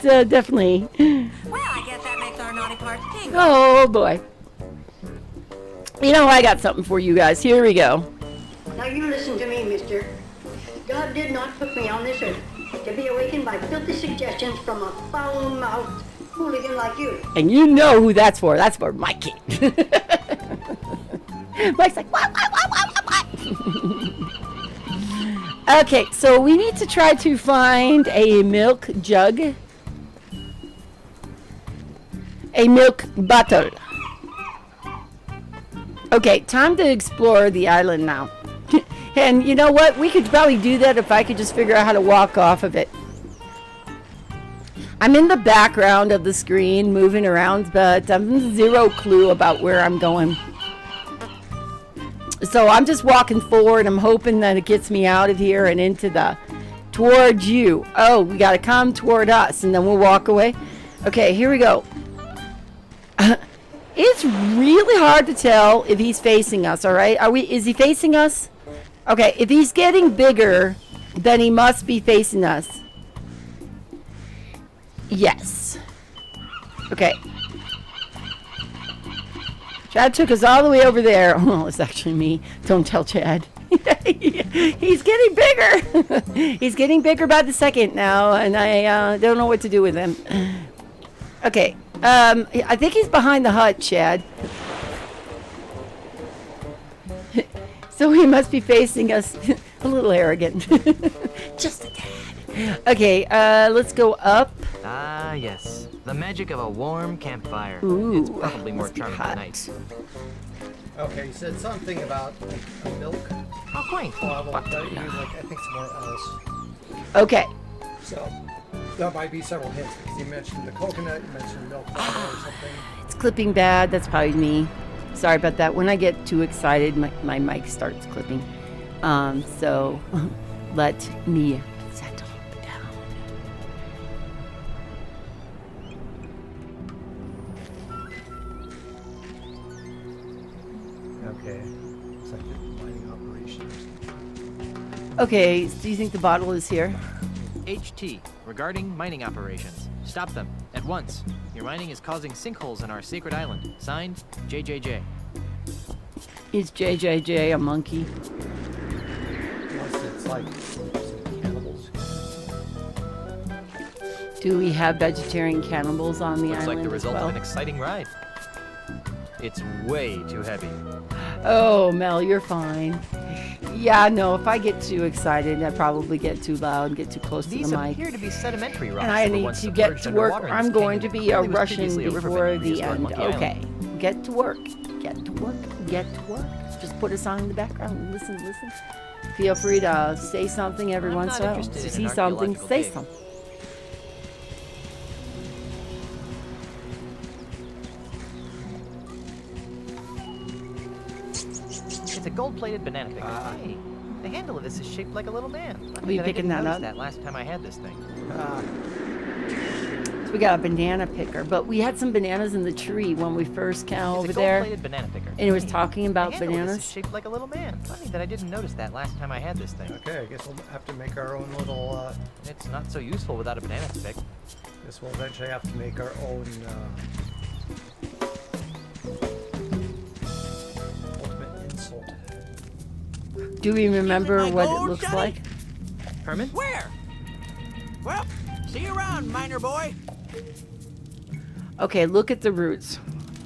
definitely. Well, I guess that makes our naughty parts tingle. Oh boy. You know, I got something for you guys. Here we go. Now you listen to me, mister. God did not put me on this earth to be awakened by filthy suggestions from a foul-mouthed hooligan like you. And you know who that's for. That's for Mikey. Mike's like, what? Okay, so we need to try to find a milk jug. A milk bottle. Okay, time to explore the island now. And you know what? We could probably do that if I could just figure out how to walk off of it. I'm in the background of the screen moving around, but I'm zero clue about where I'm going. So I'm just walking forward. I'm hoping that it gets me out of here and towards you. Oh, we got to come toward us and then we'll walk away. Okay, here we go. It's really hard to tell if he's facing us, all right? Is he facing us? Okay, if he's getting bigger, then he must be facing us. Yes. Okay. Chad took us all the way over there. Oh, it's actually me. Don't tell Chad. He's getting bigger. He's getting bigger by the second now, and I don't know what to do with him. Okay. I think he's behind the hut, Chad. So he must be facing us. A little arrogant. Just a tad. Okay, let's go up. Ah, yes. The magic of a warm campfire. Ooh, it's probably more must be charming hot. at night. Okay, you said something about like a milk Oh, quaint. bottle that you use, like I think somewhere else. Okay. So that might be several hints because you mentioned the coconut, you mentioned milk bottle or something. It's clipping bad. That's probably me. Sorry about that. When I get too excited, my mic starts clipping. So let me settle down. Okay. It's like the mining operations. Okay, do you think the bottle is here? HT, regarding mining operations. Stop them, at once. Your mining is causing sinkholes in our sacred island. Signed, JJJ. Is JJJ a monkey? Unless it's like some cannibals. Do we have vegetarian cannibals on the Looks island like the as result well? of an exciting ride. It's way too heavy. Oh, Mel, you're fine. Yeah, no, if I get too excited, I probably get too loud, get too close These to the mic. appear to be sedimentary rocks. And I that were need once to get submerged to work. underwater in I'm this going canyon. to be a Apparently was Russian previously a riverbed before in the prehistoric end. Monkey Island. Okay, get to work. Get to work. Get to work. Just put us on in the background. Listen. Feel free to say something every I'm once not in a while. interested in See an something, archaeological say dig. something. It's a gold-plated banana picker. Hey, the handle of this is shaped like a little man. Funny Are you that I picking didn't that notice up? that last time I had this thing. So we got a banana picker, but we had some bananas in the tree when we first came It's over a there. gold-plated banana picker. And it was Hey, talking about the handle of this bananas. is shaped like a little man. Funny that I didn't notice that last time I had this thing. Okay, I guess we'll have to make our own little. It's not so useful without a banana to pick. Guess we'll eventually have to make our own. Ultimate insult. Do we remember my what it gold, looks Johnny? like? Herman? Where? Well, see you around, miner boy. Okay, look at the roots.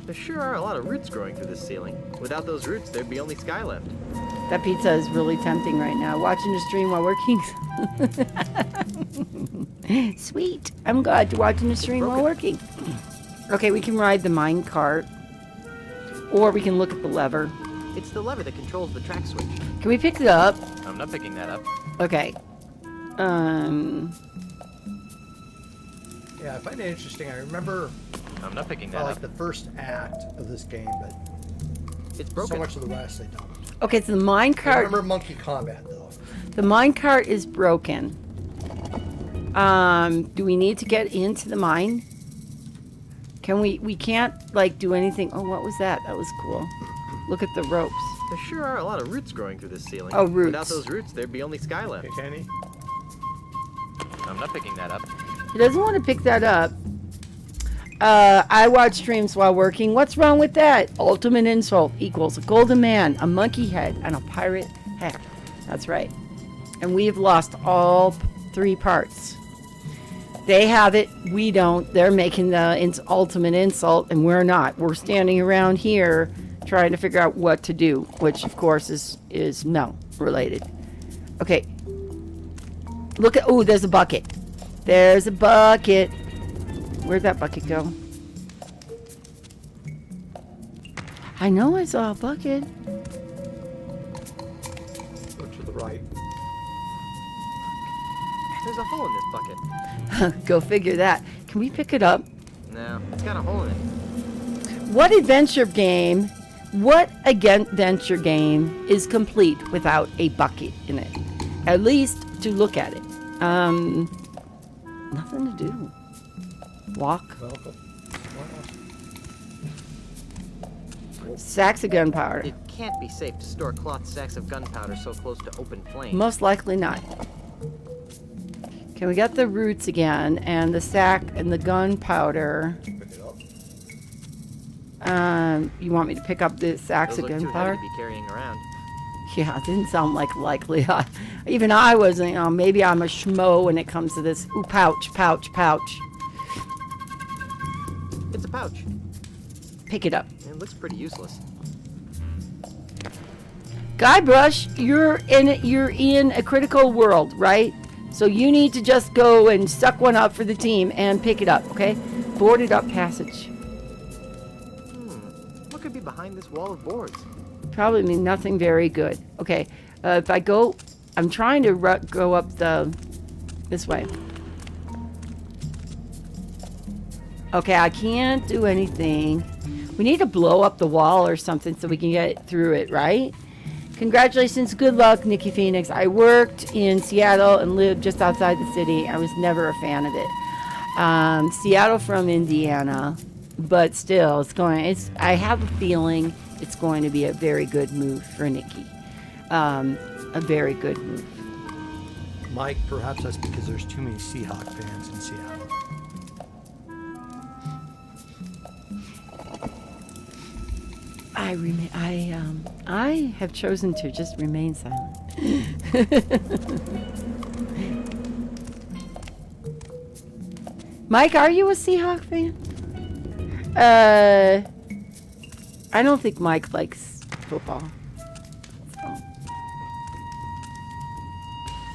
There sure are a lot of roots growing through this ceiling. Without those roots, there'd be only sky left. That pizza is really tempting right now. Watching the stream while working. Sweet. I'm glad you're watching the stream while working. Okay, we can ride the mine cart. Or we can look at the lever. It's the lever that controls the track switch. Can we pick it up? I'm not picking that up. Okay. Yeah, I find it interesting. I remember I'm not picking that like up. the first act of this game, but It's broken. so much of the rest I don't. Okay, so the mine I cart. remember Monkey Combat though. The mine cart is broken. Do we need to get into the mine? Can we can't like do anything. Oh, what was that? That was cool. Look at the ropes. There sure are a lot of roots growing through this ceiling. Oh, roots. Without those roots, there'd be only sky left. Okay, Kenny. I'm not picking that up. He doesn't want to pick that up. I watch streams while working. What's wrong with that? Ultimate insult equals a golden man, a monkey head, and a pirate hat. That's right. And we've lost all 3 parts. They have it. We don't. They're making the ultimate insult, and we're not. We're standing around here trying to figure out what to do, which, of course, is no related. Okay. Look at... Oh, there's a bucket. There's a bucket. Where'd that bucket go? I know I saw a bucket. Go to the right. There's a hole in this bucket. Go figure that. Can we pick it up? No, it's got a hole in it. What adventure game is complete without a bucket in it? At least to look at it. Nothing to do. Walk. Welcome. Sacks of gunpowder. It can't be safe to store cloth sacks of gunpowder so close to open flame. Most likely not. Okay, we got the roots again, and the sack and the gunpowder. Pick it up. You want me to pick up the sacks Those of look too heavy gunpowder? to be carrying around. Yeah, it didn't sound like likely. Even I wasn't, maybe I'm a schmo when it comes to this. Ooh, pouch. It's a pouch. Pick it up. It looks pretty useless. Guybrush, you're in a critical world, right? So you need to just go and suck one up for the team and pick it up, okay? Boarded up passage. What could be behind this wall of boards? Probably mean nothing very good. Okay, if I go, I'm trying to go up this way. Okay, I can't do anything. We need to blow up the wall or something so we can get through it, right? Congratulations, good luck, Nikki Phoenix. I worked in Seattle and lived just outside the city. I was never a fan of it. Seattle from Indiana, but still, I have a feeling it's going to be a very good move for Nikki. A very good move. Mike, perhaps that's because there's too many Seahawk fans in Seattle. I have chosen to just remain silent. Mike, are you a Seahawk fan? I don't think Mike likes football. So.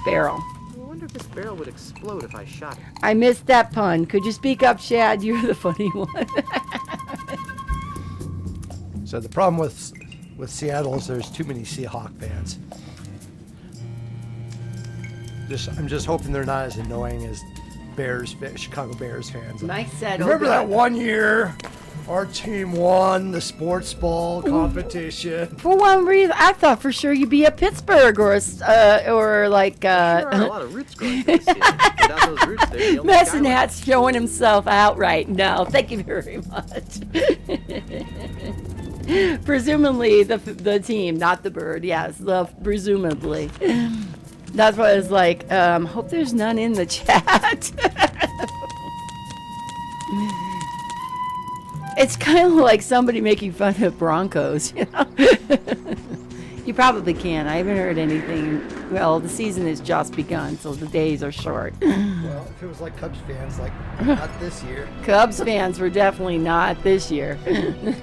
Barrel. I wonder if this barrel would explode if I shot it. I missed that pun. Could you speak up, Shad? You're the funny one. So the problem with Seattle is there's too many Seahawk fans. I'm just hoping they're not as annoying as Chicago Bears fans. Mike said, Remember that one year our team won the sports ball competition? For one reason, I thought for sure you'd be a Pittsburgh or like. There are a lot of roots growing through Seattle. Without those roots, they're the only Messin skyway. Hat's showing himself out right now. Thank you very much. Presumably the team, not the bird. Yes, presumably. That's what I was like. Hope there's none in the chat. It's kind of like somebody making fun of Broncos, you know? You probably can. I haven't heard anything. Well, the season has just begun, so the days are short. Well, if it was like Cubs fans, like, not this year. Cubs fans were definitely not this year.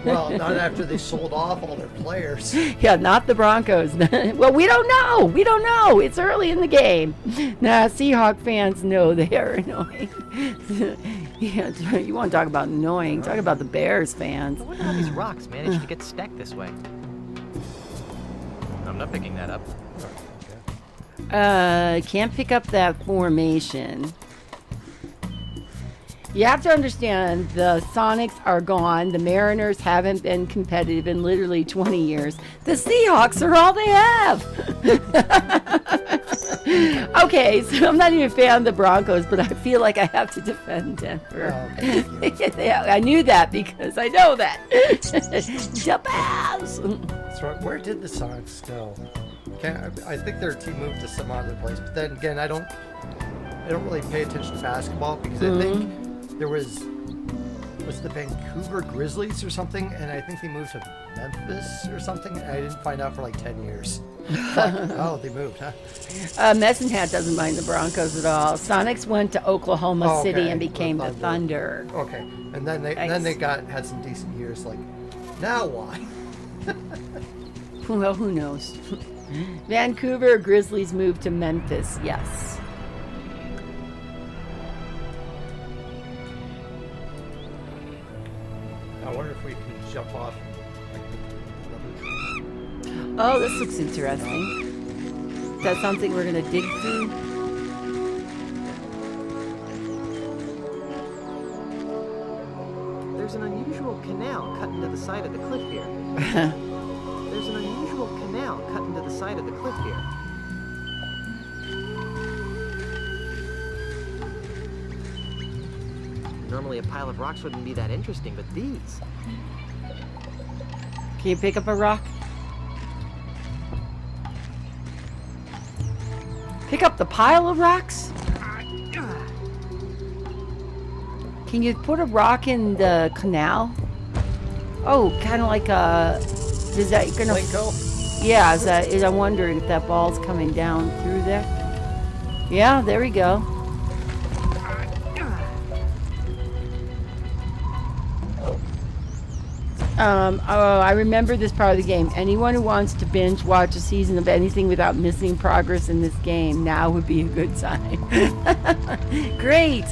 Well, not after they sold off all their players. Yeah, not the Broncos. Well, we don't know. We don't know. It's early in the game. Nah, Seahawk fans know they are annoying. Yeah, you want to talk about annoying. Talk about the Bears fans. I wonder how these rocks managed to get stacked this way. I'm not picking that up. Can't pick up that formation. You have to understand the Sonics are gone. The Mariners haven't been competitive in literally 20 years. The Seahawks are all they have. Okay, so I'm not even a fan of the Broncos, but I feel like I have to defend Denver. Oh, okay. Yeah, I knew that because I know that. Jabaz! That's right. Where did the Sonics go? I think their team moved to some other place, but then again, I don't don't really pay attention to basketball because I think there was the Vancouver Grizzlies or something, and I think they moved to Memphis or something. And I didn't find out for like 10 years. Like, oh, they moved, huh? Messenhat doesn't mind the Broncos at all. Sonics went to Oklahoma Oh, City okay. and became the Thunder. Okay, and then they had some decent years. Like, now why? Well, who knows? Vancouver Grizzlies moved to Memphis. Yes. I wonder if we can jump off. Oh, this looks interesting. Is that something we're gonna dig through? There's an unusual canal cut into the side of the cliff here. There's an unusual canal cut into the side of the cliff here. Normally a pile of rocks wouldn't be that interesting, but these... Can you pick up a rock? Pick up the pile of rocks? Can you put a rock in the canal? Oh, kind of like a... Is that gonna... Linko? Yeah, I'm wondering if that ball's coming down through there. Yeah, there we go. I remember this part of the game. Anyone who wants to binge watch a season of anything without missing progress in this game, now would be a good sign. Great.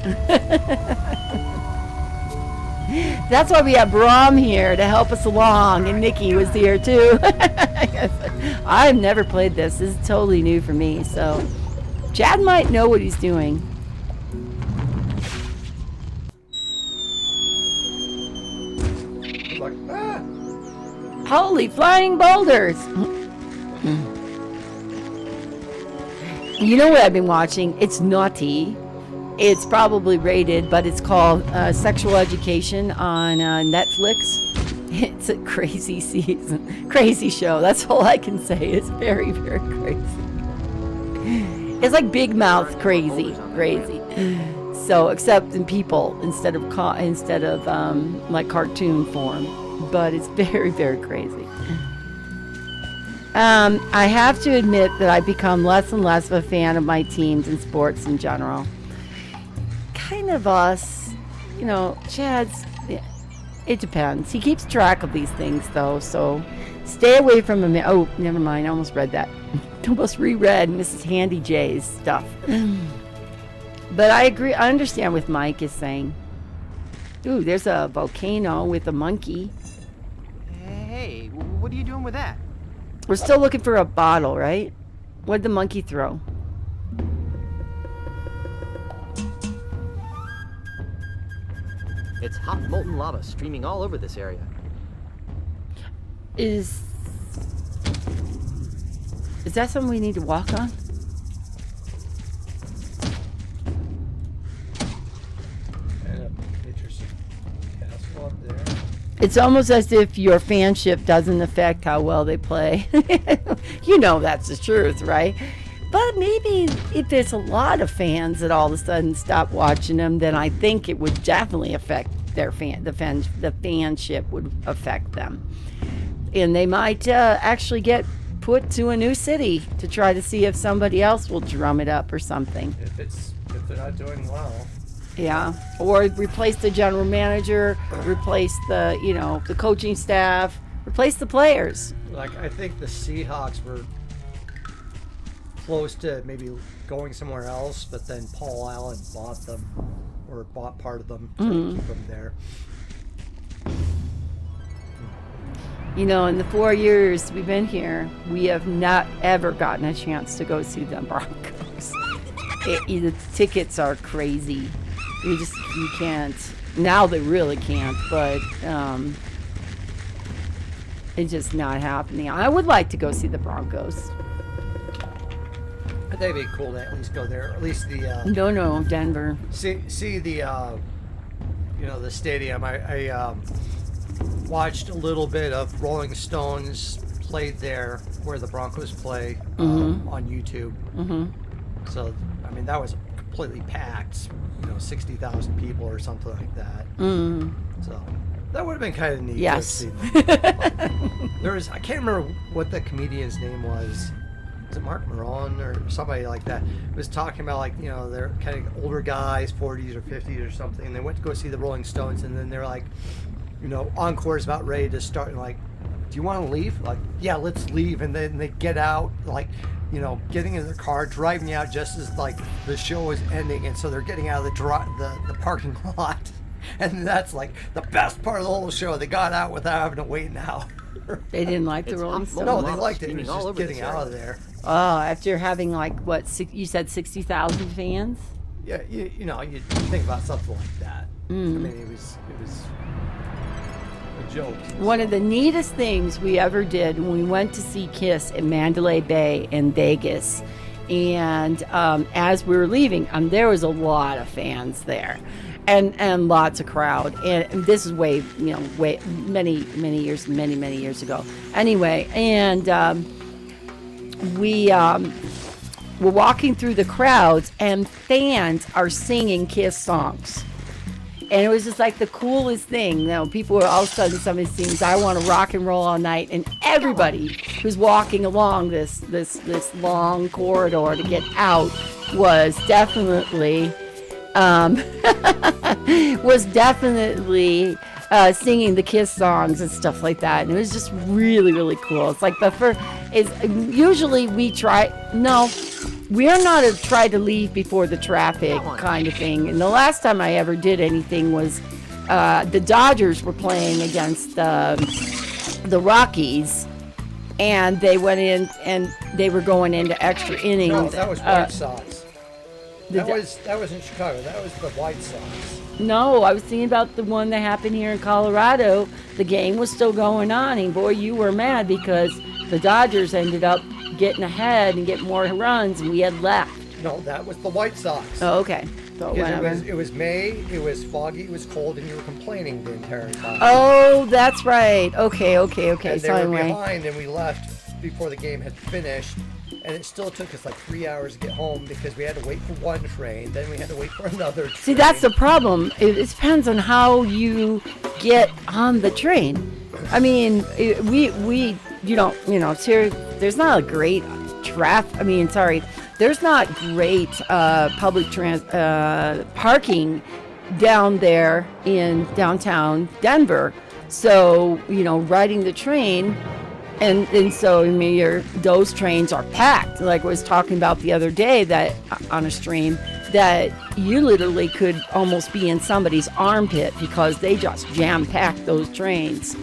That's why we have Brahm here to help us along, and Nikki was here too. I've never played this. This is totally new for me, so Chad might know what he's doing. Like, ah! Holy flying boulders! You know what I've been watching? It's naughty. It's probably rated, but it's called Sexual Education on Netflix. It's a crazy season, crazy show. That's all I can say. It's very, very crazy. It's like Big Mouth crazy. So, except in people instead of like cartoon form, but it's very, very crazy. I have to admit that I've become less and less of a fan of my teams and sports in general. Kind of us, you know, Chad's, it depends. He keeps track of these things though, so stay away from him. Oh, never mind, I almost read that. Almost reread Mrs. Handy J's stuff. But I agree, I understand what Mike is saying. Ooh, there's a volcano with a monkey. Hey, what are you doing with that? We're still looking for a bottle, right? What'd the monkey throw? It's hot molten lava streaming all over this area. Is that something we need to walk on? And a picture castle up there. It's almost as if your fanship doesn't affect how well they play. You know that's the truth, right? But maybe if there's a lot of fans that all of a sudden stop watching them, then I think it would definitely affect their the fanship would affect them. And they might actually get put to a new city to try to see if somebody else will drum it up or something. If they're not doing well. Yeah, or replace the general manager, replace the coaching staff, replace the players. Like, I think the Seahawks were close to maybe going somewhere else, but then Paul Allen bought them, or bought part of them to keep them there. You know, in the 4 years we've been here, we have not ever gotten a chance to go see the Broncos. The tickets are crazy. You can't. Now they really can't, but it's just not happening. I would like to go see the Broncos. I think it'd be cool to at least go there, at least the No, Denver. see the the stadium. I watched a little bit of Rolling Stones played there where the Broncos play on YouTube. So I mean that was a completely packed, 60,000 people or something like that. So that would have been kind of neat. Yes. To have seen that. There was, I can't remember what the comedian's name was. Was it Mark Maron or somebody like that? Was talking about, like, they're kind of older guys, 40s or 50s or something, and they went to go see the Rolling Stones, and then they're like, Encore's about ready to start, and like, do you want to leave? Like, yeah, let's leave. And then they get out, like, getting in their car, driving out just as like the show is ending, and so they're getting out of the parking lot, and that's like the best part of the whole show. They got out without having to wait an hour. They didn't like the Rolling Stones. No, they liked it. It was just getting out of there. Oh, after having like what you said, 60,000 fans. Yeah, you think about something like that. I mean, it was a joke. One of the neatest things we ever did when we went to see Kiss in Mandalay Bay in Vegas, and as we were leaving, there was a lot of fans there, and lots of crowd. And this is way many years ago. Anyway, and we were walking through the crowds, and fans are singing Kiss songs. And it was just like the coolest thing. People were all of a sudden, somebody sings "I Want to Rock and Roll All Night," and everybody who's walking along this long corridor to get out was definitely singing the Kiss songs and stuff like that. And it was just really, really cool. It's like the first is usually we're not a try to leave before the traffic kind of thing. And the last time I ever did anything was the Dodgers were playing against the Rockies, and they went in and they were going into extra innings. No, that was White Sox. That was in Chicago. That was the White Sox. No, I was thinking about the one that happened here in Colorado. The game was still going on, and boy, you were mad because the Dodgers ended up getting ahead and getting more runs, and we had left. No, that was the White Sox. Oh, okay. So Because it was May, it was foggy, it was cold, and you were complaining the entire time. Oh, that's right. Okay. And So they were anyway. behind, and we left before the game had finished. And it still took us like 3 hours to get home because we had to wait for one train, then we had to wait for another train. See, that's the problem. It depends on how you get on the train. I mean, there's not a great there's not great public parking down there in downtown Denver. So, riding the train, and so those trains are packed. Like I was talking about the other day that on a stream, that you literally could almost be in somebody's armpit because they just jam-packed those trains.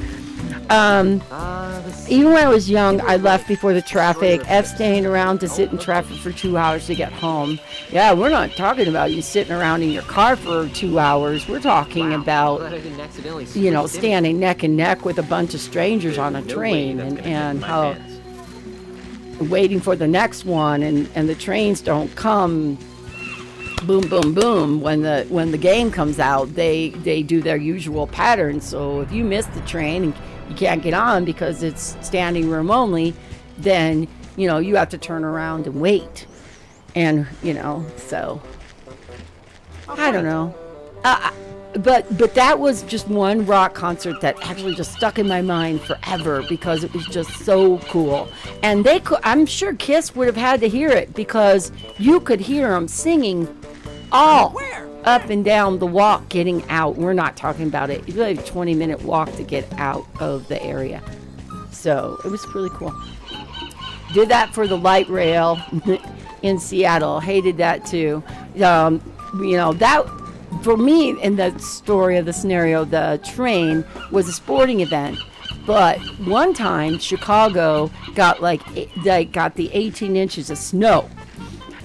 Even when I was young, I left before the traffic. Staying around to sit in traffic for 2 hours to get home. Yeah, we're not talking about you sitting around in your car for 2 hours. We're talking about, standing neck and neck with a bunch of strangers on a train and how waiting for the next one, and the trains don't come boom, boom, boom. When the game comes out, they do their usual pattern. So if you miss the train and you can't get on because it's standing room only, then you have to turn around and wait. And so I don't know. But that was just one rock concert that actually just stuck in my mind forever because it was just so cool. And I'm sure Kiss would have had to hear it because you could hear them singing all up and down the walk getting out. We're not talking about it. It's like a 20-minute walk to get out of the area. So it was really cool. Did that for the light rail in Seattle. Hated that too. That for me in the story of the scenario, the train was a sporting event. But one time Chicago got the 18 inches of snow.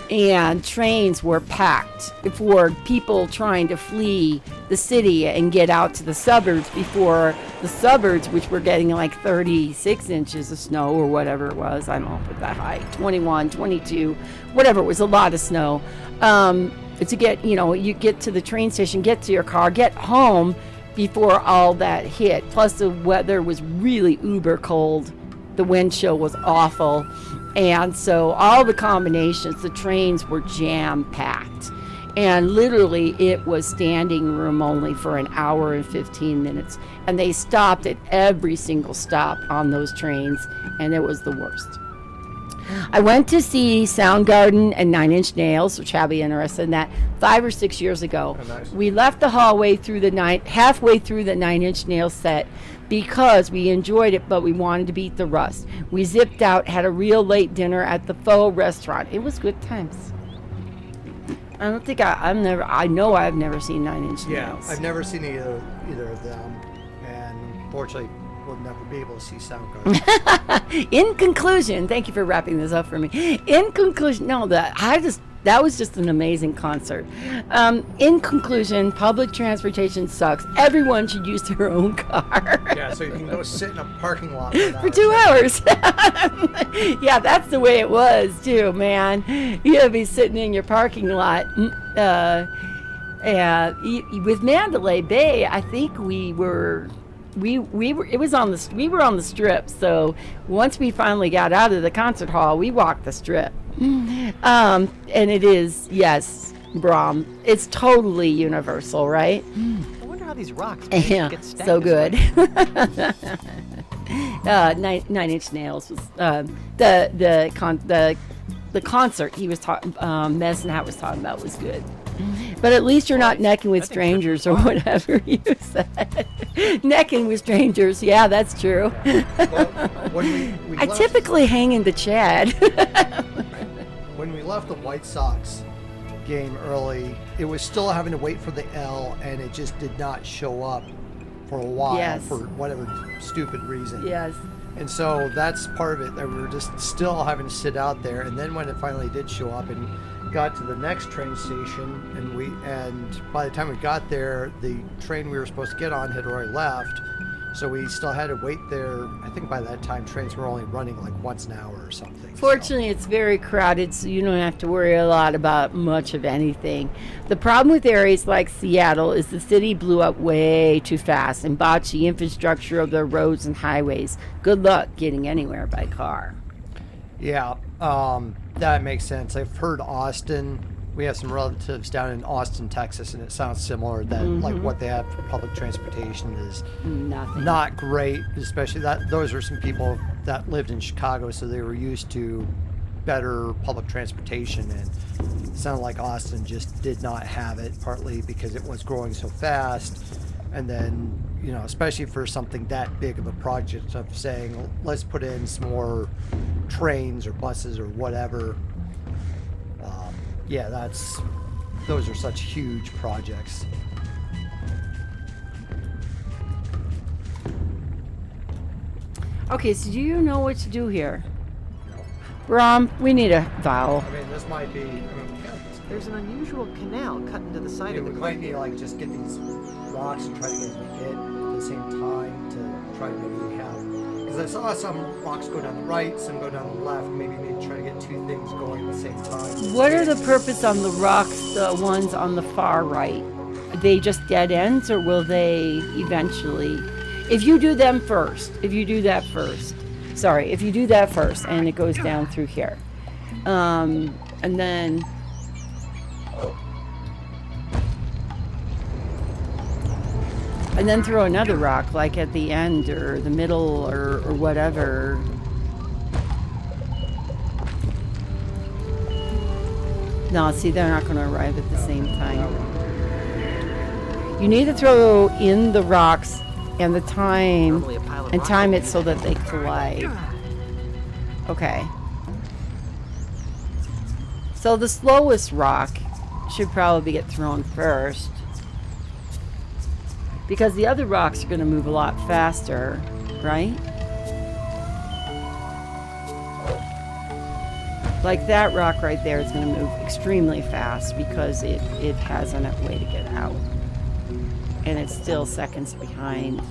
And trains were packed for people trying to flee the city and get out to the suburbs before the suburbs, which were getting like 36 inches of snow or whatever it was. I don't know if that high, 21, 22, whatever. It was a lot of snow. To get, you get to the train station, get to your car, get home before all that hit. Plus the weather was really uber cold. The wind chill was awful. And so all the combinations, the trains were jam-packed. And literally, it was standing room only for an hour and 15 minutes. And they stopped at every single stop on those trains, and it was the worst. I went to see Soundgarden and Nine Inch Nails, which I'll be interested in that, 5 or 6 years ago. Oh, nice. We left the hallway through halfway through the Nine Inch Nails set because we enjoyed it, but we wanted to beat the rust. We zipped out, had a real late dinner at the Faux restaurant. It was good times. I don't think I know I've never seen Nine Inch Nails. I've never seen either of them, and unfortunately, we'll never be able to see Soundgarden. In conclusion, thank you for wrapping this up for me. In conclusion, that was just an amazing concert. In conclusion, public transportation sucks. Everyone should use their own car. Yeah, so you can go sit in a parking lot For 2 hours. Yeah, that's the way it was too, man. You'd be sitting in your parking lot. With Mandalay Bay, I think we were on the strip. So once we finally got out of the concert hall, we walked the strip. And it is, yes, Brom, it's totally Universal, right? I wonder how these rocks Yeah, get stacked so this good. way. Nine Inch Nails was the concert he was talking. Mez and Hat was talking about was good. But at least you're not necking with I think strangers or whatever you said. Necking with strangers, yeah, that's true. Well, when we I left, typically hang in the Chad. when we left the White Sox game early, it was still having to wait for the L, and it just did not show up for a while Yes. for whatever stupid reason. Yes. And so that's part of it, that we were just still having to sit out there. And then when it finally did show up and got to the next train station, and by the time we got there, the train we were supposed to get on had already left. So we still had to wait there. I think by that time trains were only running like once an hour or something. Fortunately, it's very crowded, so you don't have to worry a lot about much of anything. The problem with areas like Seattle is the city blew up way too fast and botched the infrastructure of the roads and highways. Good luck getting anywhere by car. Yeah, that makes sense. I've heard Austin. We have some relatives down in Austin, Texas, and it sounds similar. That like what they have for public transportation is Nothing. not great. Especially those are some people that lived in Chicago, so they were used to better public transportation, and it sounded like Austin just did not have it. Partly because it was growing so fast, and then especially for something that big of a project of saying let's put in some more trains or buses or whatever. Yeah, those are such huge projects. Okay, so do you know what to do here? Brom, we need a vowel. I mean, this might be. There's an unusual canal cut into the side of We the might cliff be here. like just get these rocks and try to get hit at the same time to try to maybe have. Because I saw some rocks go down the right, some go down the left. Maybe try to get two things going at the same time. What are the purpose on the rocks, the ones on the far right? Are they just dead ends, or will they eventually? If you do that first, and it goes down through here, and then throw another rock, like at the end or the middle or whatever. No, see, they're not going to arrive at the same time. You need to throw in the rocks and the time, Normally a pile of and rocks time would it be so that they collide. Okay. So the slowest rock should probably get thrown first, because the other rocks are going to move a lot faster, right? Like that rock right there is going to move extremely fast because it has a way to get out. And it's still seconds behind.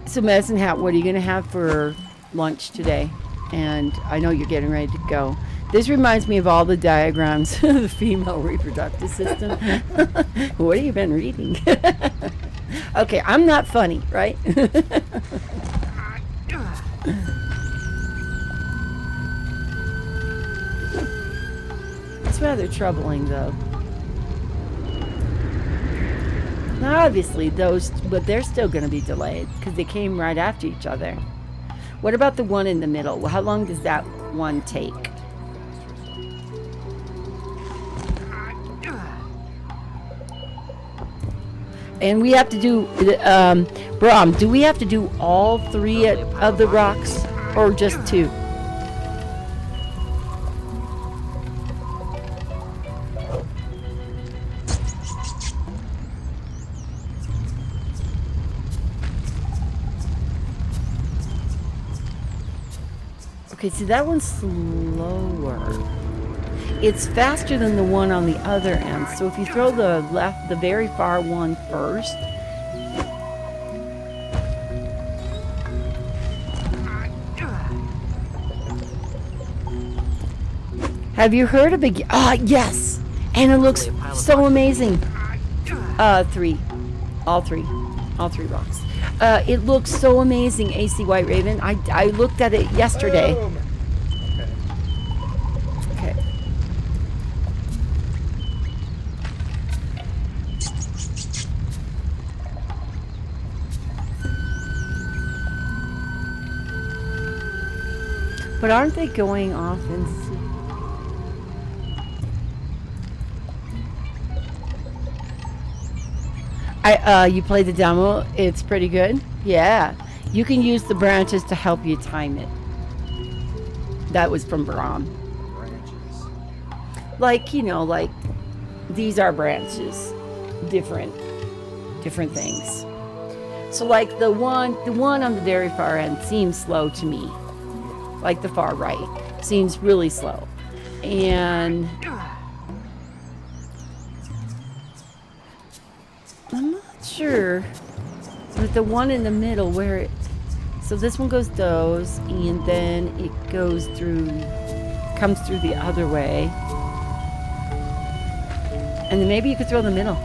So Medicine Hat, what are you going to have for lunch today? And I know you're getting ready to go. This reminds me of all the diagrams of the female reproductive system. What have you been reading? Okay, I'm not funny, right? That's rather troubling, though. Now, obviously, but they're still going to be delayed because they came right after each other. What about the one in the middle? How long does that one take? And we have to do, Brahm, do we have to do all 3 of the rocks or just 2? Okay, so that one's slower. It's faster than the one on the other end. So if you throw the very far one first. Have you heard of yes! And it looks so amazing. 3. All 3 rocks. It looks so amazing, AC White Raven. I looked at it yesterday. Boom. Okay. But aren't they going off in... you played the demo. It's pretty good. Yeah. You can use the branches to help you time it. That was from Brahm. Branches. Like, like these are branches. Different things. So like the one on the very far end seems slow to me. Like the far right seems really slow. And I'm not sure with the one in the middle where it, so this one goes those and then it comes through the other way. And then maybe you could throw the middle.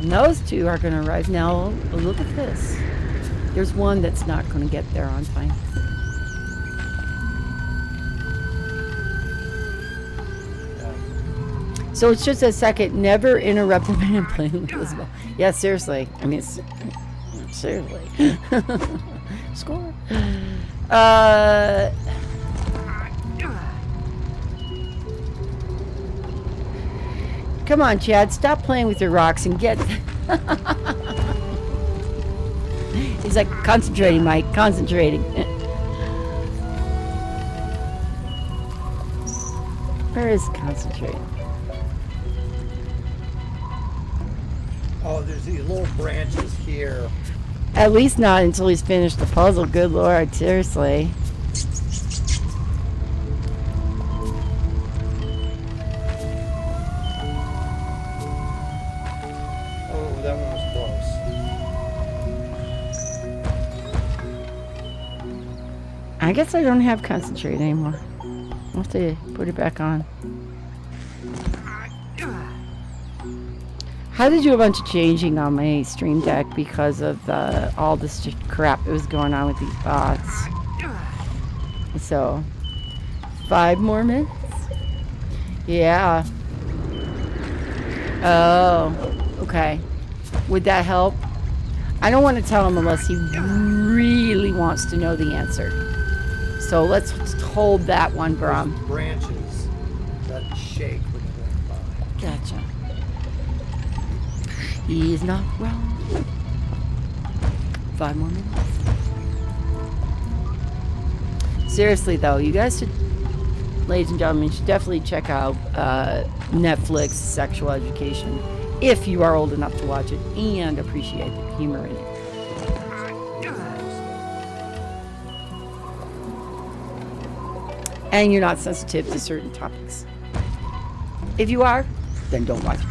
And those 2 are going to arrive. Now, look at this. There's one that's not going to get there on time. So it's just a second. Never interrupt the man playing with Elizabeth. Yeah, seriously. I mean, seriously. Score. Come on, Chad. Stop playing with your rocks and get... He's like, concentrating, Mike. Concentrating. Where is concentrating? Oh, there's these little branches here. At least not until he's finished the puzzle. Good Lord. Seriously. I guess I don't have concentrate anymore. I'll have to put it back on. I had to do a bunch of changing on my Stream Deck because of all this crap that was going on with these bots. So, 5 more minutes? Yeah. Oh, okay. Would that help? I don't want to tell him unless he really wants to know the answer. So let's hold that one, Brahm. There's branches that shake when you walk by. Gotcha. He is not wrong. 5 more minutes. Seriously, though, you guys should, ladies and gentlemen, should definitely check out Netflix Sexual Education if you are old enough to watch it and appreciate the humor in it. And you're not sensitive to certain topics. If you are, then don't watch it.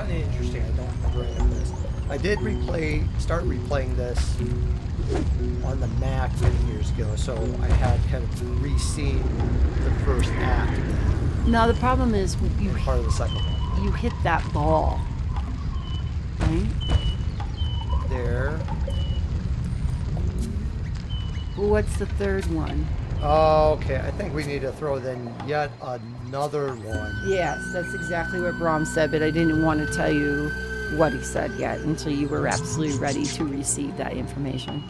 kind of interesting. I don't remember any of this. I did start replaying this on the Mac many years ago, so I had kind of re-seen the first act again, Now the problem is you and part of the second one. you hit that ball, right? There. Well, what's the third one? Okay, I think we need to throw then yet another one. Yes, that's exactly what Brahm said, but I didn't want to tell you what he said yet until you were absolutely ready to receive that information.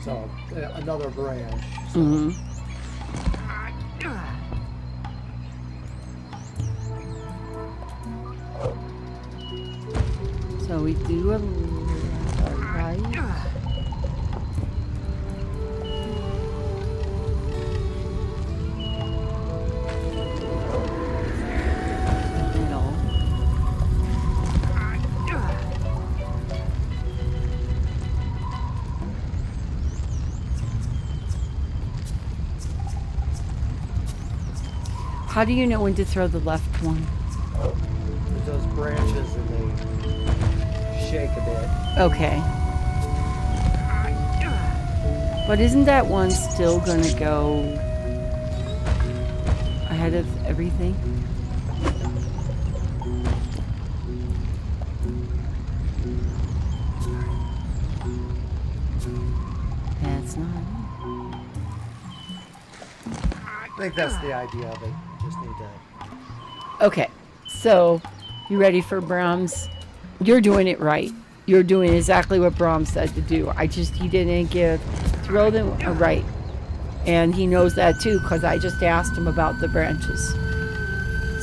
So, another branch. So, Mm-hmm. So we do a right. Middle. How do you know when to throw the left one? There's those branches and they shake a bit. Okay. But isn't that one still gonna go ahead of everything? That's not it. I think that's the idea of it. You just need to. Okay, so you ready for Brahms? You're doing it right. You're doing exactly what Brahms said to do. He didn't throw them right. And he knows that too, because I just asked him about the branches.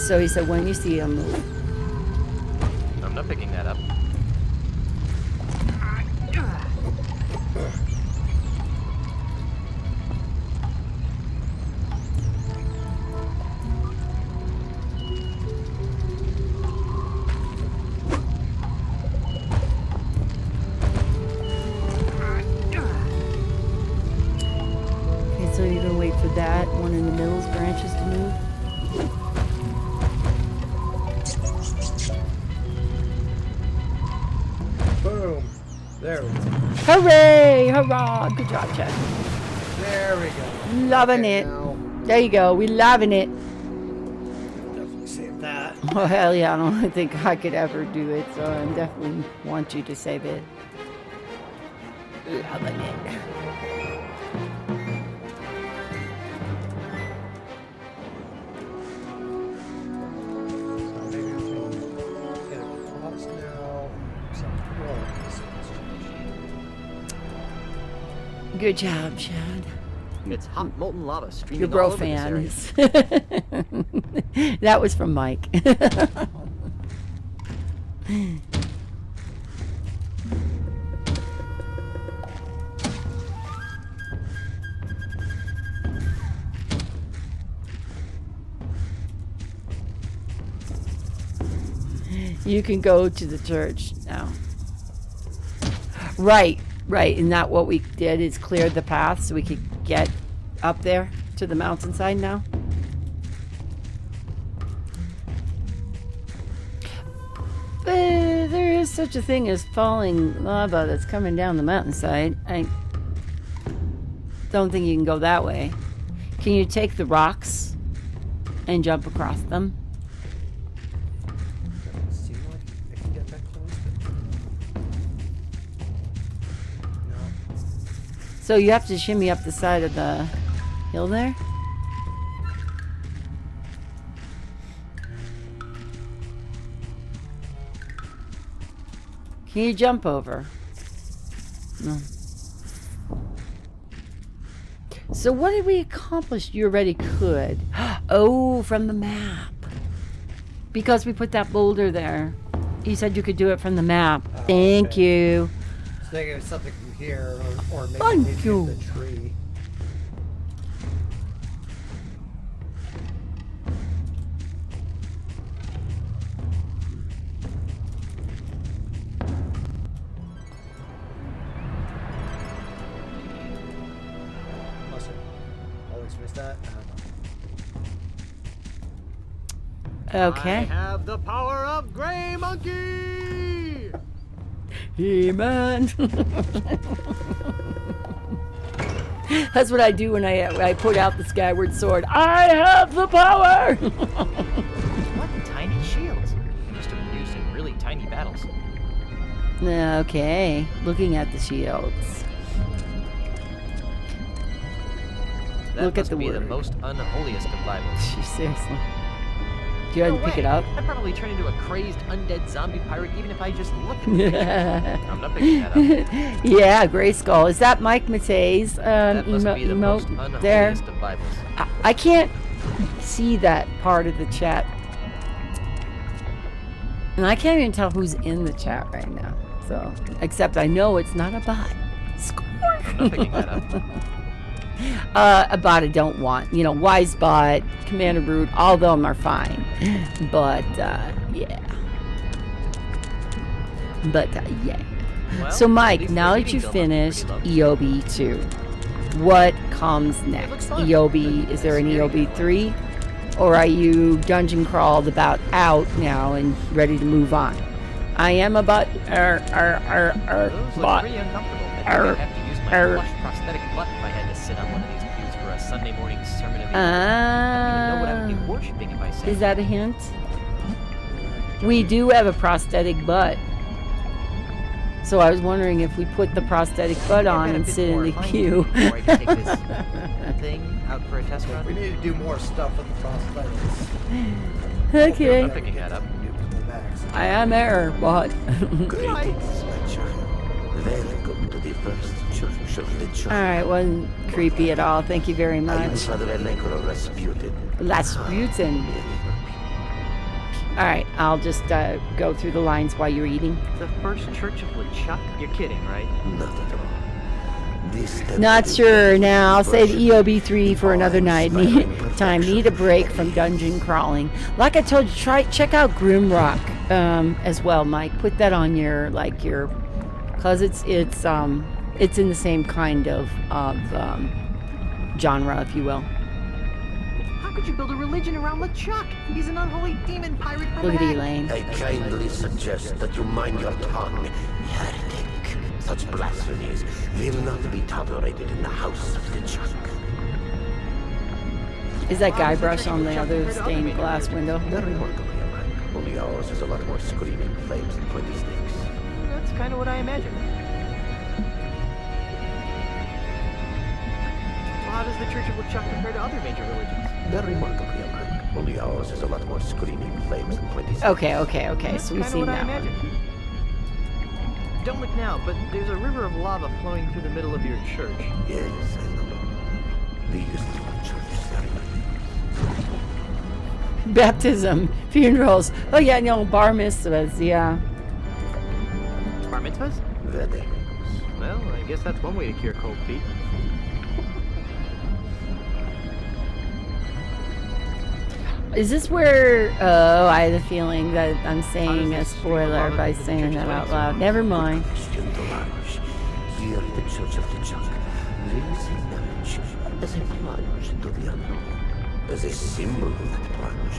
So he said, when you see them, move. I'm not picking that up. Okay, so you're gonna wait for that one in the middle's branches to move. Boom. There we go. Hooray! Hurrah! Good job, Chad. There we go. Loving Okay, it. now, There you go. We loving it. definitely save that. Oh hell yeah! I don't think I could ever do it, so I definitely want you to save it. Loving it. So maybe we can get across now. Good job, Chad. It's hot molten lava streaming Your bro all over this fan area. is. That was from Mike. You can go to the church now. Right, right. And that what we did is cleared the path so we could get up there to the mountainside now. There is such a thing as falling lava that's coming down the mountainside. I don't think you can go that way. Can you take the rocks and jump across them? Doesn't seem like it can get that close, but no. So you have to shimmy up the side of the hill there? Can you jump over? No. So what did we accomplish? You already could. Oh, from the map. Because we put that boulder there. You said you could do it from the map. Oh, Thank okay. you. So they get something from here, or maybe Thank maybe you. the tree. Must have always missed that. I don't know. I Okay. have the power of Gray Monkey! He-Man. That's what I do when I put out the Skyward Sword. I have the power! What tiny shields? They must have been used in really tiny battles. Okay, looking at the shields. That Look at must the be the word. most unholiest of Bibles. Seriously. Do you No want to pick way. it up? I'd probably turn into a crazy undead zombie pirate even if I just looked at the picture. I'm not picking that up. Yeah, Gray Skull. Is that Mike Matei's That must be the most emote there? unholiest of Bibles. I can't see that part of the chat. And I can't even tell who's in the chat right now. So, except I know it's not a bot. Score! I'm not picking that up. A bot I don't want. You know, Wisebot, Commander Brood, all of them are fine. But, yeah. But, yeah. Well, So, at Mike, least now the that you eating bill must finished be pretty low. EOB 2, what comes looks next? fun. EOB, is there an EOB 3? Or are you dungeon crawled about out now and ready to move on? I am a butt. Those look Bot. pretty uncomfortable. I think Arr, I'd have to use my arr. plush prosthetic butt if I had to sit on one of these pews for a Sunday morning sermon of evil. I don't even know what I would be worshipping if I said. Is that a hint? We do have a prosthetic butt. So I was wondering if we put the prosthetic butt on and sit in the queue. Before I can take this thing out for a test run. We need to do more stuff with the prosthetics. Okay. I'm picking that up. I am error, but Greetings, my child. Welcome to the first church of the church. alright, wasn't creepy at all. Thank you very I am much. Father Allegro Rasputin. Rasputin. Alright, I'll just go through the lines while you're eating. The first church of LeChuck? You're kidding, right? Not at all. This Not temple sure is now. I'll save worship EOB 3 for another night. Need a break from dungeon crawling. Like I told you, check out Grimrock as well, Mike. Put that on your cause it's in the same kind of genre, if you will. How could you build a religion around LeChuck? He's an unholy demon pirate from Look at heck. Elaine. I kindly suggest that you mind your tongue, heretic. Such blasphemies will not be tolerated in the house of the Chuck. Is that Guybrush on the other stained glass window? Not remarkably alike. Only ours has a lot more screaming flames and pointy sticks. That's kind of what I imagined. Well, how does the Church of LeChuck compare to other major religions? Not remarkably alike. Only ours has a lot more screaming flames and pointy sticks. Okay. That's So we've kinda seen what I that one. imagined. Don't look now, but there's a river of lava flowing through the middle of your church. Yes, I know. We used to have church ceremony. Baptism, funerals. Oh yeah, no, bar mitzvahs. Yeah. Bar mitzvahs? Weddings. Well, I guess that's one way to cure cold feet. Is this where? Oh, I had a feeling that I'm How saying a does this spoiler lava by into the saying church that out toilet? loud. Never mind. Question to Lodge. Here at the Church of the Chuck, there is a marriage as a plunge into the unknown. As a symbol of that plunge,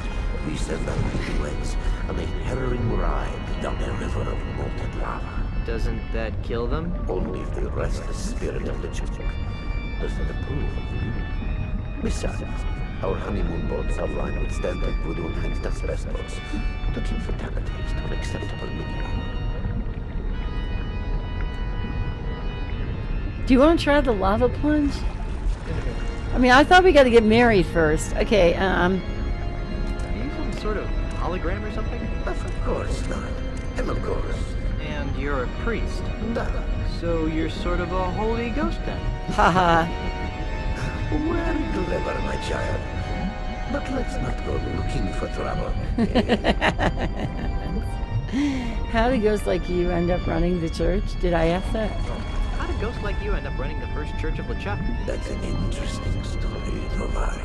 we send our newlyweds on a harrowing ride down a river of molten lava. Doesn't that kill them? Only if the restless spirit of the Chuck does not approve of the union. Besides, our honeymoon boats are lined with standard voodoo and asbestos to keep fatalities to an acceptable minimum. Do you want to try the lava plunge? I mean, I thought we got to get married first. Okay. Are you some sort of hologram or something? Of course not. I'm a ghost. And you're a priest. No. So you're sort of a holy ghost then? Haha. Very clever, my child. But let's not go looking for trouble. How did ghosts like you end up running the church? Did I ask that? How did ghosts like you end up running the first church of LeChuck? That's an interesting story, Tovarsh.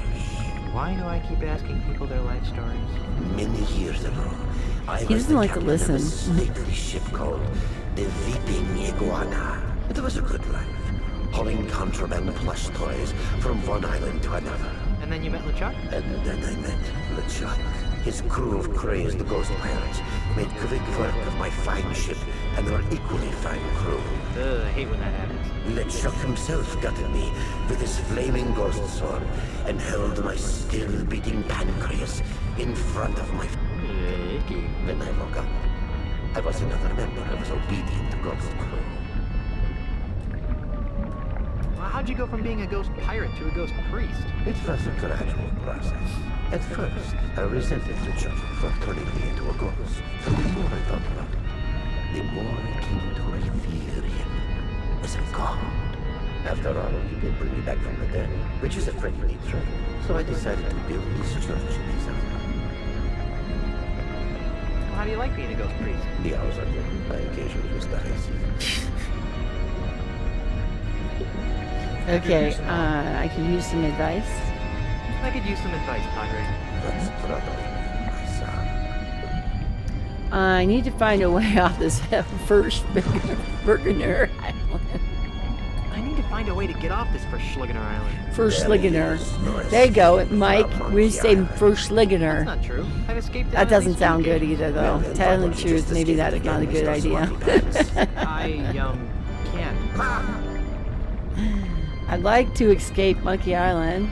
Why do I keep asking people their life stories? Many years ago, I He was doesn't the like to captain of a listen. stately ship called the Weeping Iguana. It was a good life, hauling contraband plush toys from one island to another. And then you met LeChuck? And then I met LeChuck. His crew of crazed ghost pirates made quick work of my fine ship and our equally fine crew. I hate when that happens. LeChuck himself gutted me with his flaming ghost sword and held my still-beating pancreas in front of my... Icky. When I woke up, I was another member of his obedient ghost crew. Well, how'd you go from being a ghost pirate to a ghost priest? It was a gradual process. At first, I resented LeChuck for turning me into a ghost. And the more I thought about it, the more I came to revere him as a god. After all, he did bring me back from the dead, which is a pretty neat trait. So I decided to build this church in his honor. Well, how do you like being a ghost priest? The hours are good. I occasionally use the AC. Okay, I can use some advice. I could use some advice, Padre. That's probably my son. I need to find a way off this first Bergener Island. I need to find a way to get off this Verschlungener Island. First Ligener. There you go, Mike. We say First That's Ligener. not true. I've escaped That out on doesn't these sound good occasions. either, though. Telling the truth, maybe that's not a good idea. I, can't. I'd like to escape Monkey Island.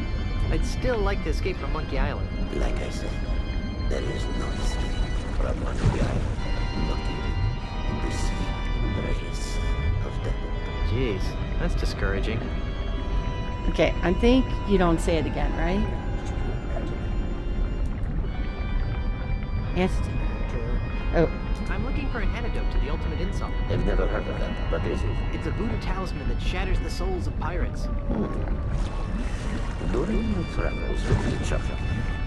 I'd still like to escape from Monkey Island. Like I said, there is no escape from Monkey Island. Not even in the sweet embrace of death. Jeez, that's discouraging. Okay, I think you don't say it again, right? Yes. Oh, I'm looking for an antidote to the ultimate insult. I've never heard of that. What is it? It's a voodoo talisman that shatters the souls of pirates. During my travels with LeChuck,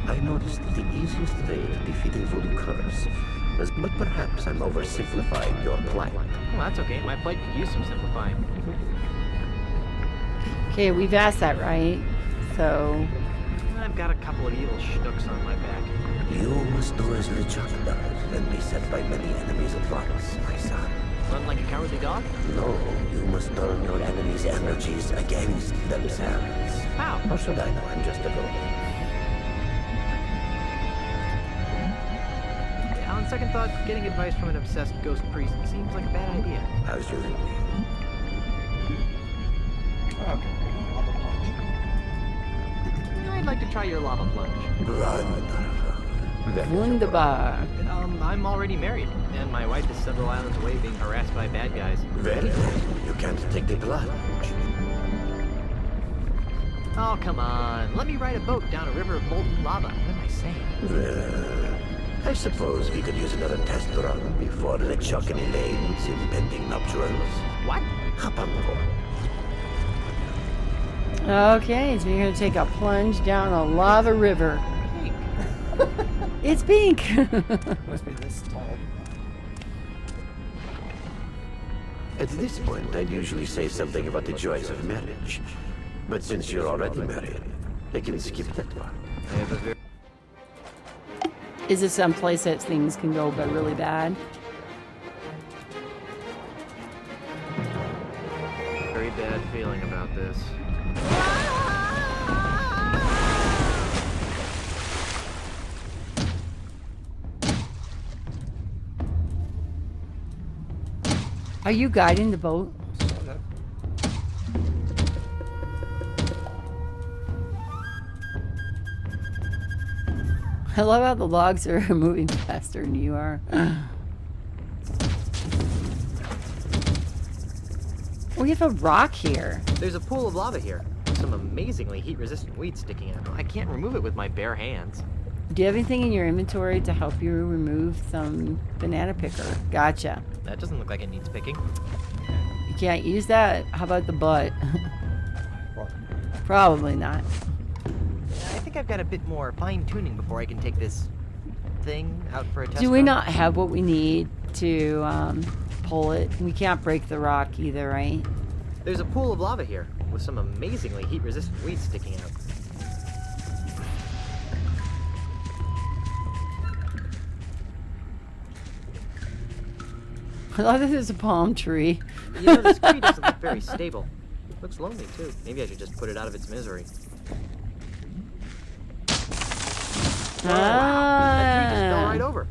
I noticed that the easiest way of defeating voodoo curse was, but perhaps I'm oversimplifying your plight. Well, that's okay. My plight could use some simplifying. okay, we've asked that, right? So, I've got a couple of evil schnooks on my back. You must do as LeChuck does and be set by many enemies at once, my son. Run like a cowardly dog? No, you must turn your enemies' energies against themselves. How? How should I know? I'm just a ghost. On second thought, getting advice from an obsessed ghost priest seems like a bad idea. How's your evening? Okay. Lava punch. I'd like to try your lava plunge. Wonderful. Very wunderbar. I'm already married, and my wife is several islands away being harassed by bad guys. Very well. You can't take the plunge. Oh, come on. Let me ride a boat down a river of molten lava. What am I saying? Well, I suppose we could use another test run before LeChuck and Elaine's impending nuptials. What? Hop on board. Okay, so you're going to take a plunge down a lava river. Pink. It's pink. Must be this tall. At this point, I'd usually say something about the joys of marriage. But since you're already married, I can skip that part. I have a very Is it some place that things can go but really bad? bad feeling about this. Are you guiding the boat? I love how the logs are moving faster than you are. We have a rock here. There's a pool of lava here. Some amazingly heat-resistant weeds sticking out. I can't remove it with my bare hands. Do you have anything in your inventory to help you remove some banana picker? Gotcha. That doesn't look like it needs picking. You can't use that? How about the butt? Well, Probably not. I think I've got a bit more fine-tuning before I can take this thing out for a test Do we run. not have what we need to pull it? We can't break the rock either, right? There's a pool of lava here, with some amazingly heat-resistant weeds sticking out. I love that there's a palm tree. You know, this tree doesn't look very stable. Looks lonely, too. Maybe I should just put it out of its misery. That tree just fell Ah. right over.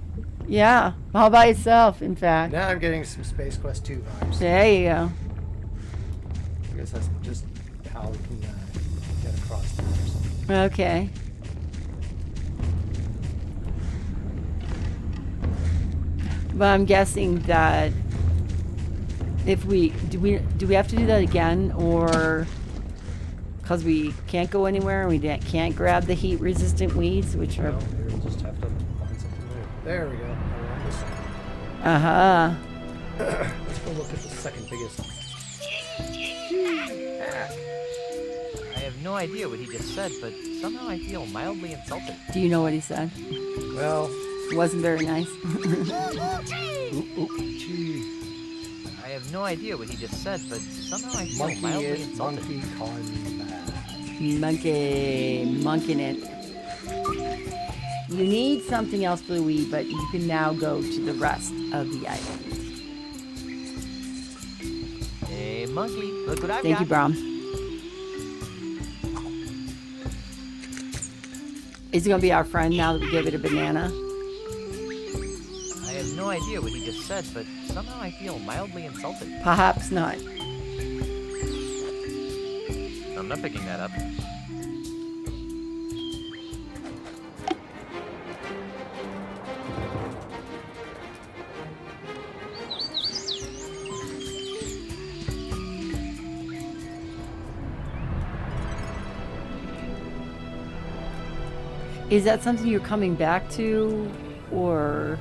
Yeah, all by itself, in fact. Now I'm getting some Space Quest 2 vibes. There you go. I guess that's just how we can get across that or something. Okay. But I'm guessing that if we have to do that again, or because we can't go anywhere and we can't grab the heat resistant weeds, which are Well, maybe we'll just have to find something new. There we go. Around this side. Let's go look at the second biggest. I have no idea what he just said, but somehow I feel mildly insulted. Do you know what he said? Well, It wasn't very nice. gee. I have no idea what he just said, but somehow I feel Monkey mildly it, insulted. monkey combat. Monkeying it. You need something else for the weed, but you can now go to the rest of the island. Hey, monkey, look what I've Thank got. you, Brom. Is he gonna be our friend now that we gave it a banana? I have no idea what he just said, but somehow I feel mildly insulted. Perhaps not. I'm not picking that up. Is that something you're coming back to, or?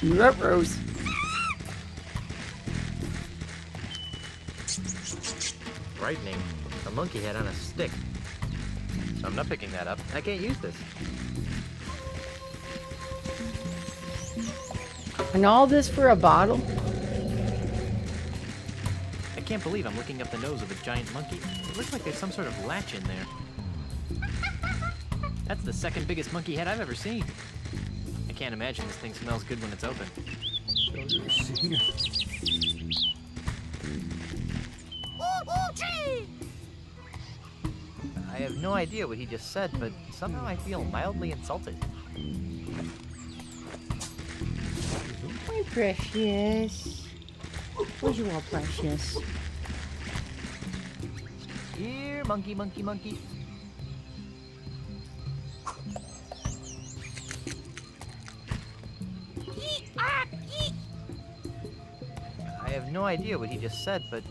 Rose. Frightening. A monkey head on a stick. So I'm not picking that up. I can't use this. And all this for a bottle? I can't believe I'm looking up the nose of a giant monkey. It looks like there's some sort of latch in there. That's the second biggest monkey head I've ever seen. I can't imagine this thing smells good when it's open. I have no idea what he just said, but somehow I feel mildly insulted. My precious. What you all precious? Here, monkey, monkey, monkey. I have no idea what he just said, but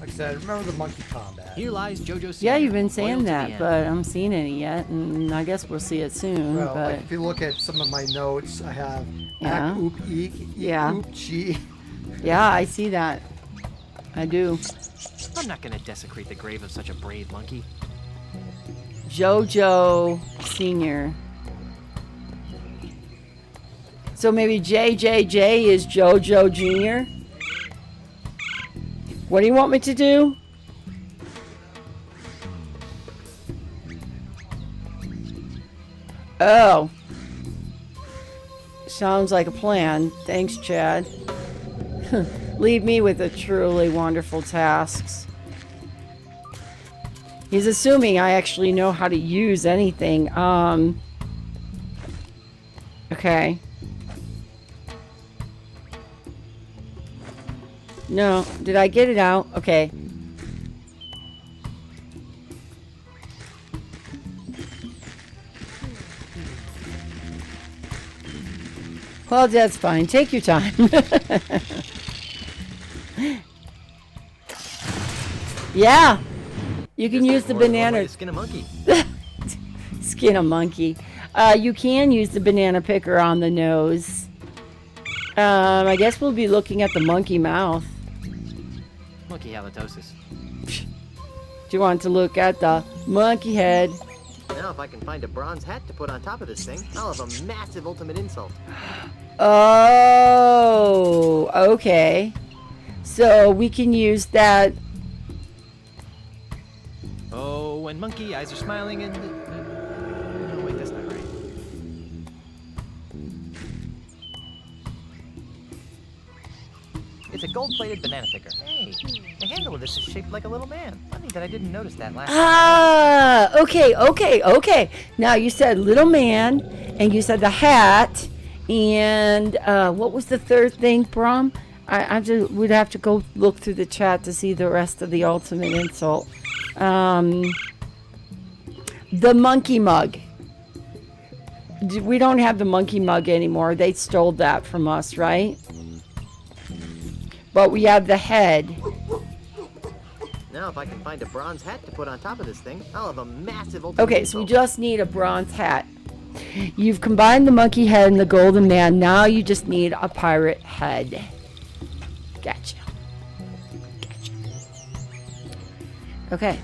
Like I said, remember the monkey combat. Here lies Jojo Yeah, Senior, you've been loyal saying to the that, end. but I haven't seen any yet, and I guess we'll see it soon. Well, but like if you look at some of my notes, I have Yeah. Ak Oop Eek, Eek Yeah. Oop Chi. yeah, I see that. I do. I'm not gonna desecrate the grave of such a brave monkey. Jojo Senior. So maybe JJJ is Jojo Junior. What do you want me to do? Oh. Sounds like a plan. Thanks, Chad. Leave me with the truly wonderful tasks. He's assuming I actually know how to use anything. Okay. No, did I get it out? Okay. Well, that's fine. Take your time. Yeah. You can use the More than one way banana. to skin a monkey. Skin a monkey. You can use the banana picker on the nose. I guess we'll be looking at the monkey mouth. Monkey halitosis. Do you want to look at the monkey head? Now, if I can find a bronze hat to put on top of this thing, I'll have a massive ultimate insult. Oh, okay. So we can use that. Oh, and monkey eyes are smiling and... no, wait, that's not right. It's a gold-plated banana picker. Hey, the handle of this is shaped like a little man. Funny that I didn't notice that last time. Ah, okay. Now you said little man, and you said the hat, and what was the third thing, Brom? We'd have to go look through the chat to see the rest of the ultimate insult. The monkey mug. We don't have the monkey mug anymore. They stole that from us, right? But we have the head. Now, if I can find a bronze hat to put on top of this thing, I'll have a massive ultimate Okay, so we insult. just need a bronze hat. You've combined the monkey head and the golden man. Now you just need a pirate head. Gotcha. Okay.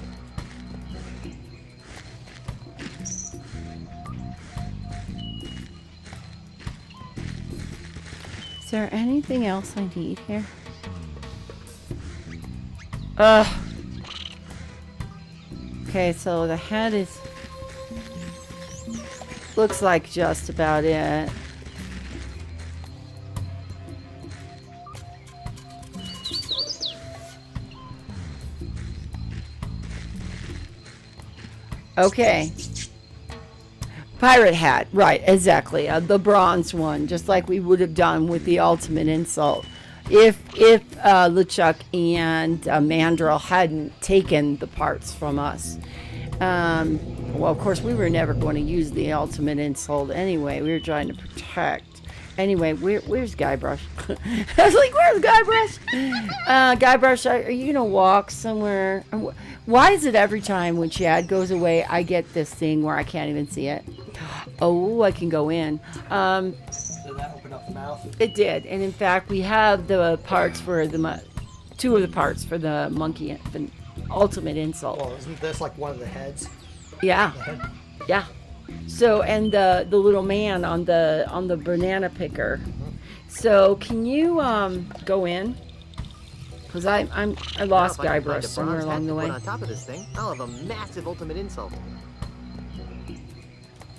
Is there anything else I need here? Okay, so the head is... looks like just about it. Okay. Pirate hat, right, exactly. The bronze one, just like we would have done with the ultimate insult. If LeChuck and Mandrill hadn't taken the parts from us. Well, of course, we were never going to use the ultimate insult anyway. We were trying to protect. Anyway, where's Guybrush? I was like, where's Guybrush? Guybrush, are you going to walk somewhere? Why is it every time when Chad goes away, I get this thing where I can't even see it? Oh, I can go in. Did that open up the mouth? It did. And in fact, we have the parts for the... two of the parts for the monkey, the ultimate insult. Well, isn't this like one of the heads? Yeah. The head? Yeah. So, and the little man on the banana picker. So, can you go in? Because I lost Now, if I can find Guybrush a somewhere bronze hat along to the put way. on top of this thing, I'll have a massive ultimate insult.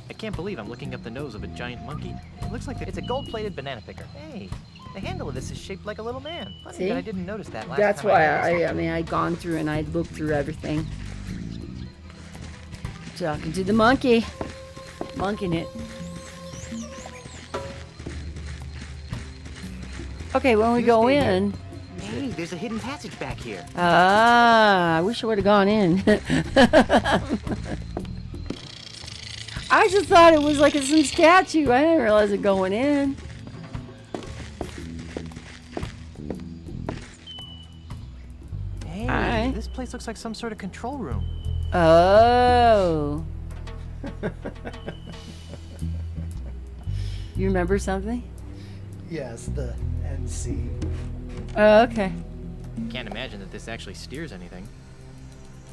I can't believe I'm looking up the nose of a giant monkey. It looks like it's a gold-plated banana picker. Hey, the handle of this is shaped like a little man. Funny See? that I didn't notice that last That's time. why I mean, I'd gone through and I'd looked through everything. Talking to the monkey. Monking it. Okay, when we You go stay here. in... Hey, there's a hidden passage back here. I wish I would have gone in. I just thought it was like some statue. I didn't realize it going in. Hey, Alright. this place looks like some sort of control room. Oh. You remember something? Yes, the NC. Oh, okay. Can't imagine that this actually steers anything.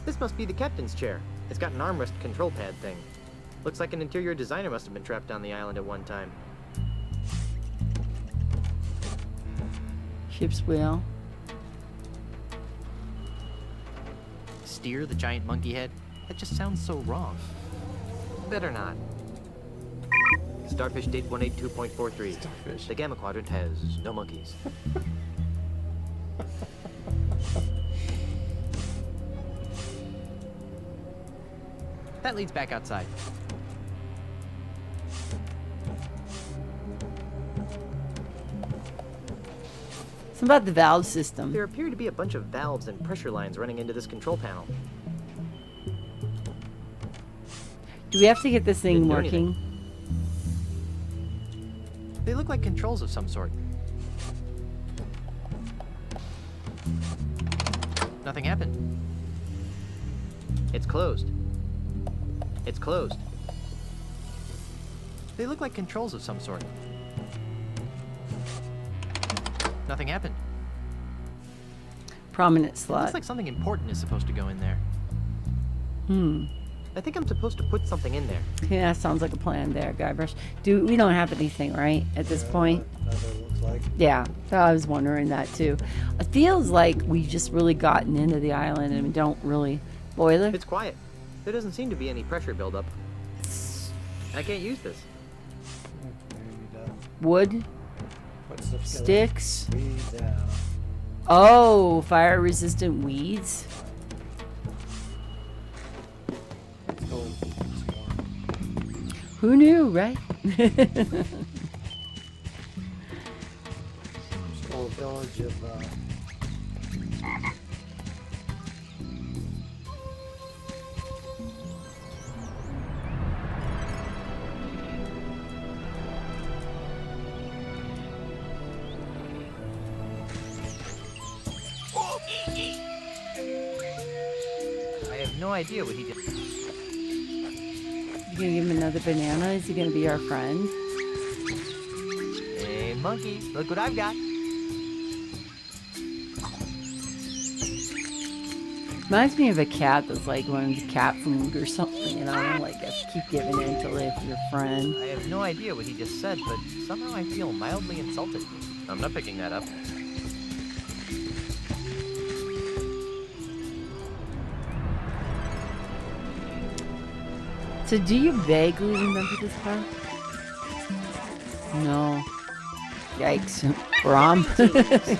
This must be the captain's chair. It's got an armrest control pad thing. Looks like an interior designer must have been trapped on the island at one time. Ship's wheel. Steer the giant monkey head? That just sounds so wrong. Better not. Starfish date 182.43. Starfish. The Gamma Quadrant has no monkeys. That leads back outside. Something about the valve system. There appear to be a bunch of valves and pressure lines running into this control panel. Do we have to get this thing Didn't do working? anything. They look like controls of some sort. Nothing happened. It's closed. It's closed. They look like controls of some sort. Nothing happened. Prominent It slot. looks like something important is supposed to go in there. I think I'm supposed to put something in there. Yeah, sounds like a plan there, Guybrush. We don't have anything, right, at this point? That's what it looks like. Yeah, I was wondering that too. It feels like we just really gotten into the island and we don't really... Boiler? It's quiet. There doesn't seem to be any pressure buildup. I can't use this. There you go. Wood? Put stuff together. Sticks? Breathe down. Oh, fire-resistant weeds. Let's go explore. Who knew, right? Small village of. I have no idea what he did. You gonna give him another banana? Is he gonna be our friend? Hey, monkey, look what I've got. Reminds me of a cat that's like wanting cat food or something, you know? Like, keep giving it until they're your friend. I have no idea what he just said, but somehow I feel mildly insulted. I'm not picking that up. So do you vaguely remember this part? No. Yikes. Brom.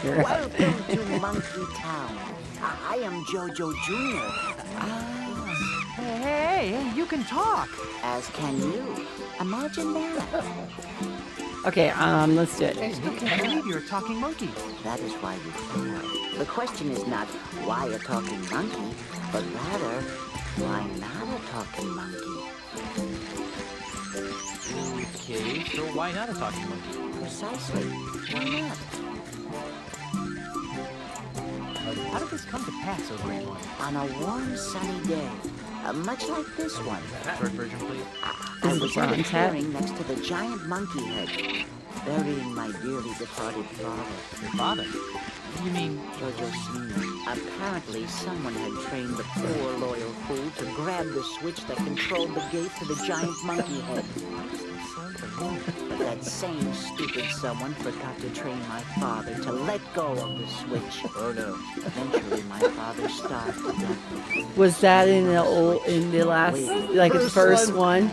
You're out. Welcome to Monkey Town. I am Jojo Jr. Hey, you can talk. As can you. Imagine that. Okay, let's do it. I can't believe you're a talking monkey. That is why you failed. The question is not why a talking monkey, but rather why not a talking monkey? Okay, so why not a talking monkey? Precisely. Why not? How did this come to pass over anyone? On a warm, sunny day, much like this one, Short version, please. I Is was the in a bronze hat? clearing next to the giant monkey head, burying my dearly departed father. Your father? You mean Jojo Sr. Apparently, someone had trained the poor loyal fool to grab the switch that controlled the gate to the giant monkey head. sound familiar? But that same stupid someone forgot to train my father to let go of the switch. Oh no. Eventually, my father starved to death. Was that in the last, like the first one?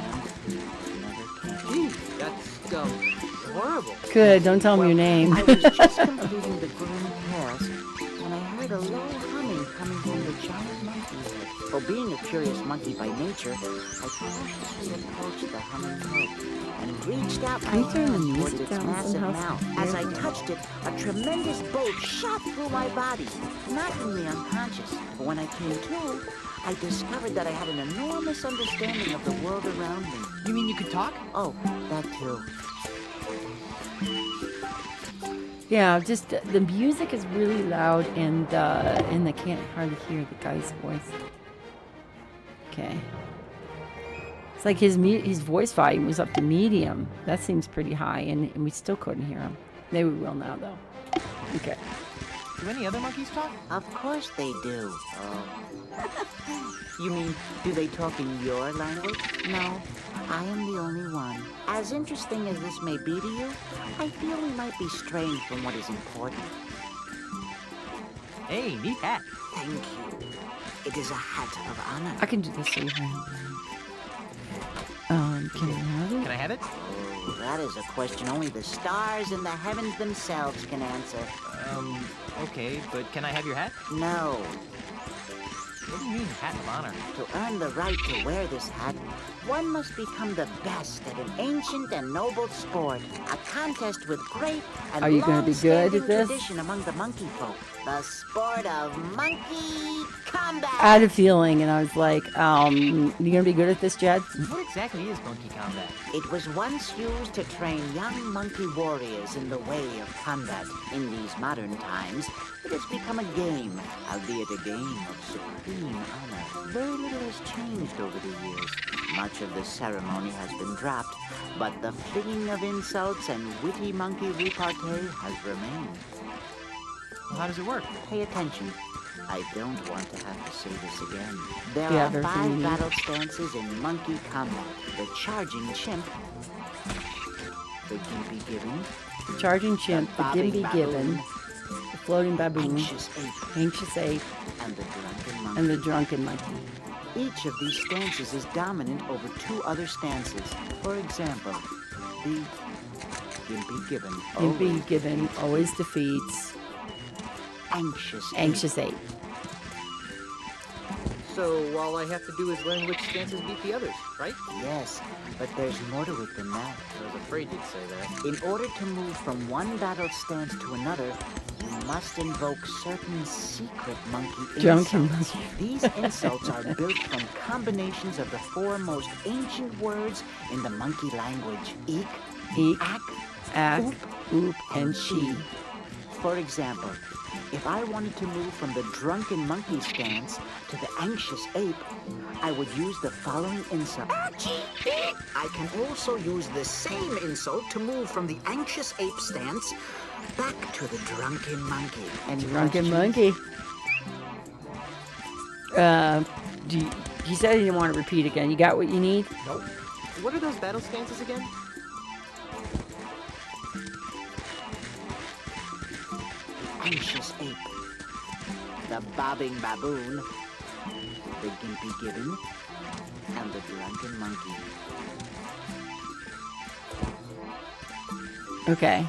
Never came. Gee, that's horrible. Good, don't tell him your name. I was just completing the grim task when I heard a low humming coming from the giant monkey head. Well, being a curious monkey by nature, I cautiously approached the humming head and reached out my Can you turn the hand music towards its down massive somehow? mouth. As I touched it, a tremendous bolt shot through my body, knocking me unconscious. But when I came to, I discovered that I had an enormous understanding of the world around me. You mean you could talk? Oh, that too. Yeah, just the music is really loud, and I can't hardly hear the guy's voice. Okay. It's like his voice volume was up to medium. That seems pretty high, and we still couldn't hear him. Maybe we will now, though. Okay. Do any other monkeys talk? Of course they do. You mean, do they talk in your language? No, I am the only one. As interesting as this may be to you, I feel we might be straying from what is important. Hey, neat hat. Thank you. It is a hat of honor. I can do this so can I have it? Can I have it? Oh, that is a question only the stars and the heavens themselves can answer. Okay, but can I have your hat? No. What do you mean, hat of honor? To earn the right to wear this hat, one must become the best at an ancient and noble sport, a contest with great and Are you gonna be good at long-standing this? tradition among the monkey folk, the sport of monkey combat. I had a feeling, and I was like, you gonna be good at this, Jed? What exactly is monkey combat? It was once used to train young monkey warriors in the way of combat. In these modern times, it has become a game, albeit a game of supreme honor. Very little has changed over the years. Much of the ceremony has been dropped, but the flinging of insults and witty monkey repartee has remained. Well, how does it work? Pay attention. I don't want to have to say this again. There Yeah, are there's 5 any- battle stances in monkey combat. The charging chimp, the gimpy gibbon, Charging chimp, the bobbing Gimby gibbon, the floating baboon, anxious ape, anxious ape, and the drunken monkey. and the drunken monkey. Each of these stances is dominant over 2 other stances. For example, the gimpy gibbon. Gimpy gibbon always defeats anxious. Anxious ape. So all I have to do is learn which stances beat the others, right? Yes, but there's more to it than that. I was afraid you'd say that. In order to move from one battle stance to another, you must invoke certain secret monkey Drunken insults. monkey. These insults are built from combinations of the four most ancient words in the monkey language: eek, Eek, ak, Ak, oop, Oop, and Chi. For example, if I wanted to move from the drunken monkey stance to the anxious ape, I would use the following insult. I can also use the same insult to move from the anxious ape stance back to the drunken monkey. Any Drunken questions? monkey. You said you didn't want to repeat again. You got what you need? Nope. What are those battle stances again? Anxious ape, the bobbing baboon, the gimpy gibbon, and the drunken monkey. Okay.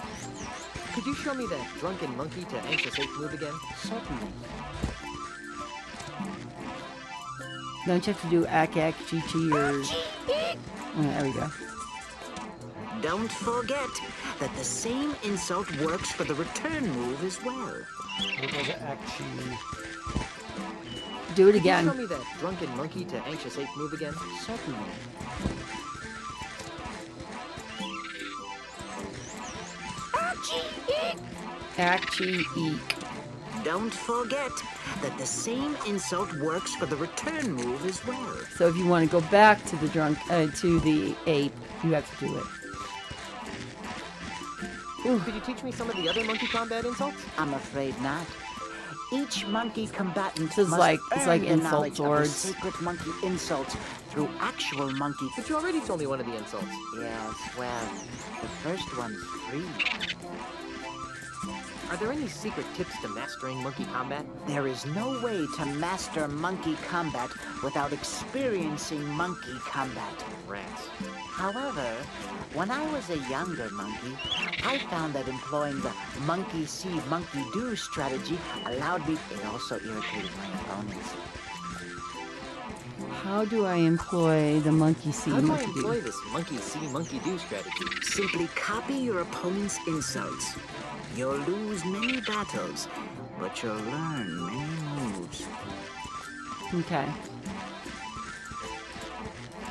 Could you show me that drunken monkey to anxious ape move again? Certainly. Don't you have to do Ak, Ak, Chi, Chi, or... Oh, there we go. Don't forget that the same insult works for the return move as well. It was actually. Do it Could you show again. me that drunken monkey to anxious ape move again? Certainly. Ak, Chi, Eek. Don't forget that the same insult works for the return move as well. So if you want to go back to the to the ape, you have to do it. Could you teach me some of the other monkey combat insults? I'm afraid not. Each monkey combatant This is must like- it's earn like the insult knowledge of the swords. sacred monkey insults through actual monkey. But you already told me one of the insults. Yes, well, the first one's free. Are there any secret tips to mastering monkey combat? There is no way to master monkey combat without experiencing monkey combat. Rats. However, when I was a younger monkey, I found that employing the monkey see, monkey do strategy allowed me. It also irritated my opponents. How do I employ the monkey see, How do I monkey employ do? this monkey see, monkey do strategy? Simply copy your opponent's insults. You'll lose many battles, but you'll learn many moves. Okay.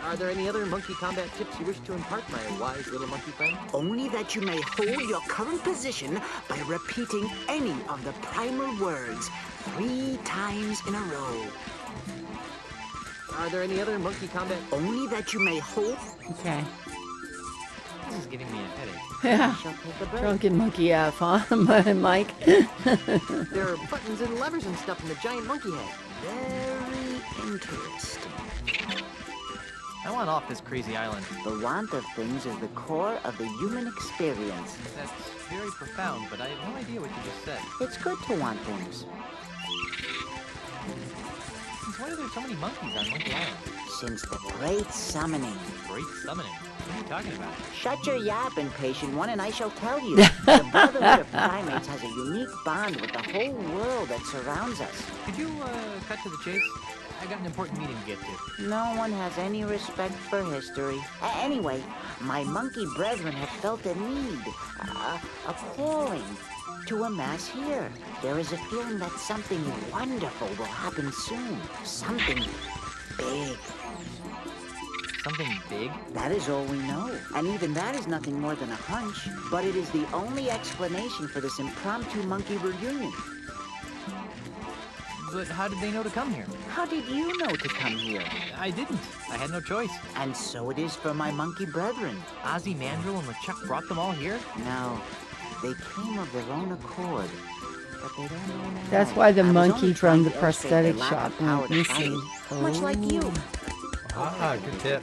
Are there any other monkey combat tips you wish to impart, my wise little monkey friend? Only that you may hold your current position by repeating any of the primal words 3 times in a row. Are there any other monkey combat? Only that you may hold. Okay. This is giving me a headache. Yeah. Shall take a break. Drunken monkey F, huh, Mike? There are buttons and levers and stuff in the giant monkey head. Very interesting. I want off this crazy island. The want of things is the core of the human experience. That's very profound, but I have no idea what you just said. It's good to want things. Since when are there so many monkeys on Monkey Island? Since the great summoning. Great summoning. What are you talking about? Shut your yap, impatient one, and I shall tell you. The Brotherhood of Primates has a unique bond with the whole world that surrounds us. Could you, cut to the chase? I got an important meeting to get to. No one has any respect for history. Anyway, my monkey brethren have felt a need, a calling, to amass here. There is a feeling that something wonderful will happen soon. Something big. Something big? That is all we know. And even that is nothing more than a hunch. But it is the only explanation for this impromptu monkey reunion. But how did they know to come here? How did you know to come here? I didn't. I had no choice. And so it is for my monkey brethren. Ozzy Mandrill and LeChuck brought them all here? No, they came of their own accord. But they don't know now. That's why the I was monkey only from trying the to illustrate their prosthetic lack shop of power went to fight, missing. much like you. Ah, good tip.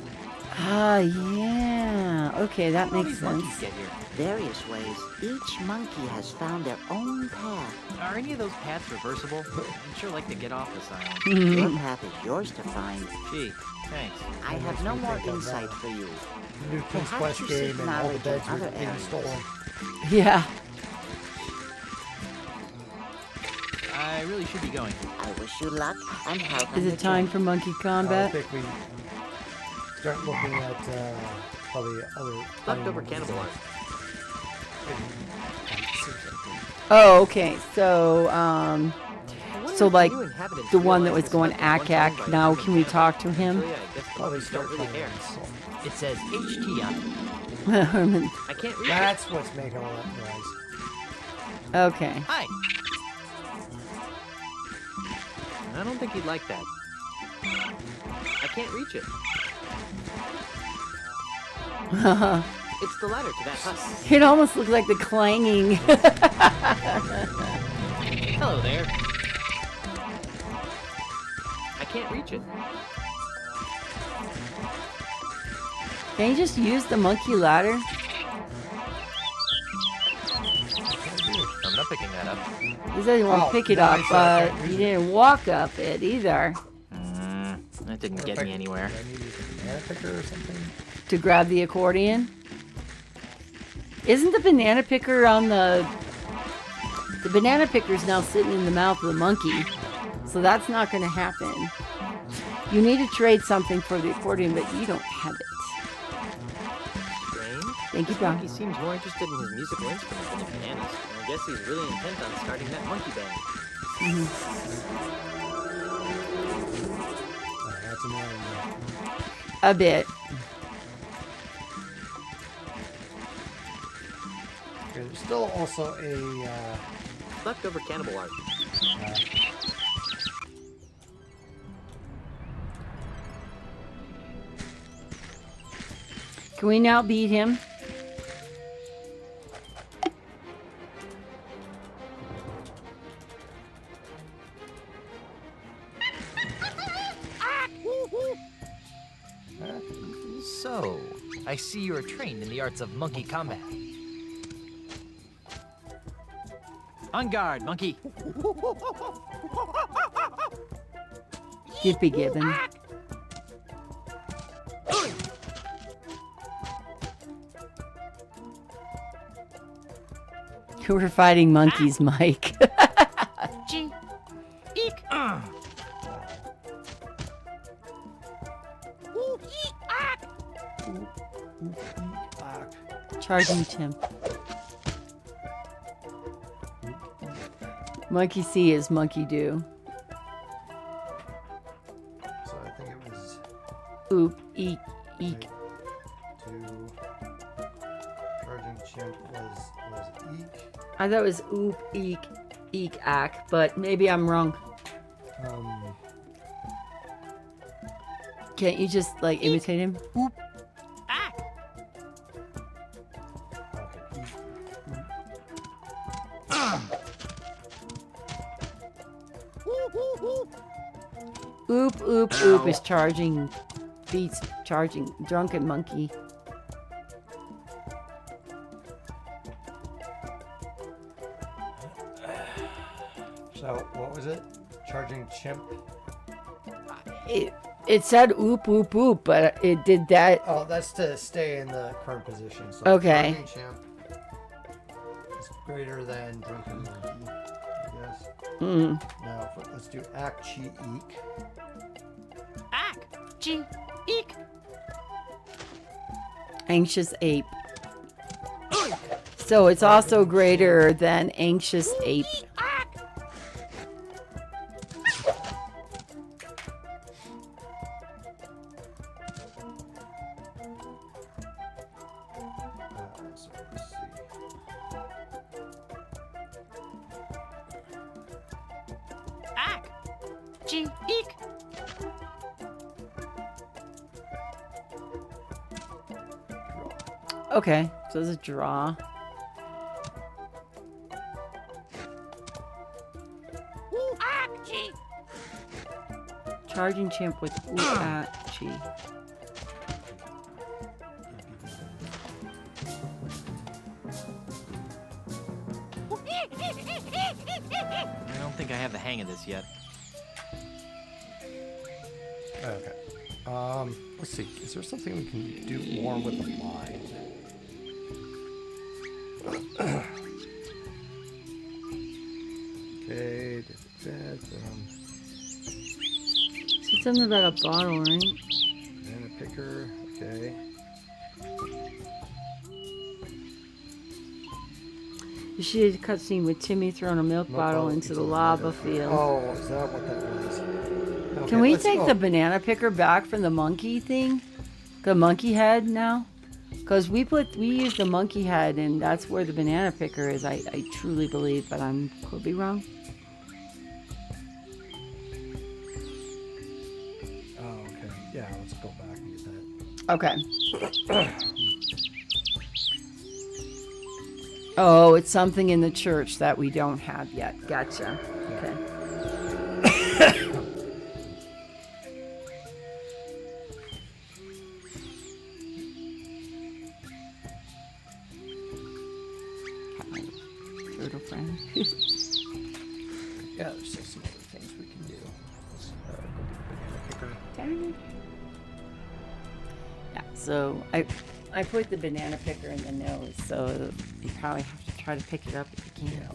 Ah, yeah. Okay, that How did all makes these monkeys sense. get here? Various ways. Each monkey has found their own path. Are any of those paths reversible? I'd sure like to get off this island. Mm-hmm. Your path is yours to find. Gee, thanks. I have no more insight for you. New King's Perhaps Quest you game seek and all the knowledge in beds were other being areas. stolen. Yeah. I really should be going. I wish you luck and health. Is on it your time journey. for monkey I combat? think we start looking at probably other Leftover cannibal art. Oh, okay. So, I wonder so if like new inhabitants the one that realize was this going stuff was once ack owned by now, human can we cannibals. talk to him? Actually, I guess the Probably monkeys start don't really trying care. to insult. It says HT on it. I can't read it. That's what's making all that noise. Okay. Hi. I don't think he'd like that. I can't reach it. It's the ladder to that hut. It almost looked like the clanging. Hello there. I can't reach it. Can you just use the monkey ladder? I'm not picking that up. He said he won't Oh, pick it no, up, he said I but can't he use it. didn't walk up it either That didn't get me anywhere. Do I need to use a banana picker or something? to grab the accordion. Isn't the banana picker on the banana picker's now sitting in the mouth of the monkey, so that's not going to happen. You need to trade something for the accordion, but you don't have it. Strange. Thank you, This Brown. monkey seems more interested in his musical instrument than in bananas. I guess he's really intent on starting that monkey band. Oh, that's annoying. A bit. Okay, there's still also a Leftover cannibal art. Can we now beat him? So, I see you are trained in the arts of monkey combat. On guard, monkey. Gippy Gibbon. We're fighting monkeys, Mike. G. Eek. Charging chimp. Monkey see is monkey do. so I think it was Oop, eek, eek. to charging chimp was eek. I thought it was oop, eek, eek, ack, but maybe I'm wrong. Can't you just like imitate him? Oop. Okay, eek. Oop, oop, oop is charging. Beats charging. Drunken monkey. So what was it? Charging chimp. It said oop, oop, oop, but it did that. Oh, that's to stay in the current position. So Okay. charging chimp is greater than drunken monkey, I guess. Now let's do act chi eek. Ack. G. Eek. Anxious ape. So it's also greater than anxious ape. So let's see. Ack. G. Eek. Okay, so it's a draw. Ack. G. Charging chimp with oop at chi. I don't think I have the hang of this yet. Okay. Let's see. Is there something we can do more with the mind? Okay. Bad, Said something about a bottle, right? banana picker. Okay. You see a cutscene with Timmy throwing a milk bottle into the lava field. Oh, is that what that was? Okay, Can we let's take go. the banana picker back from the monkey thing? The monkey head now? Because we used the monkey head and that's where the banana picker is, I truly believe, but I could be wrong. Oh, okay. Yeah, let's go back and get that. Okay. Oh, it's something in the church that we don't have yet. Gotcha. Okay. Turtle friend. Yeah, there's still some other things we can do. Let's go get the banana picker. Yeah, so I put the banana picker in the nose, so you probably have to try to pick it up if you can. Yeah.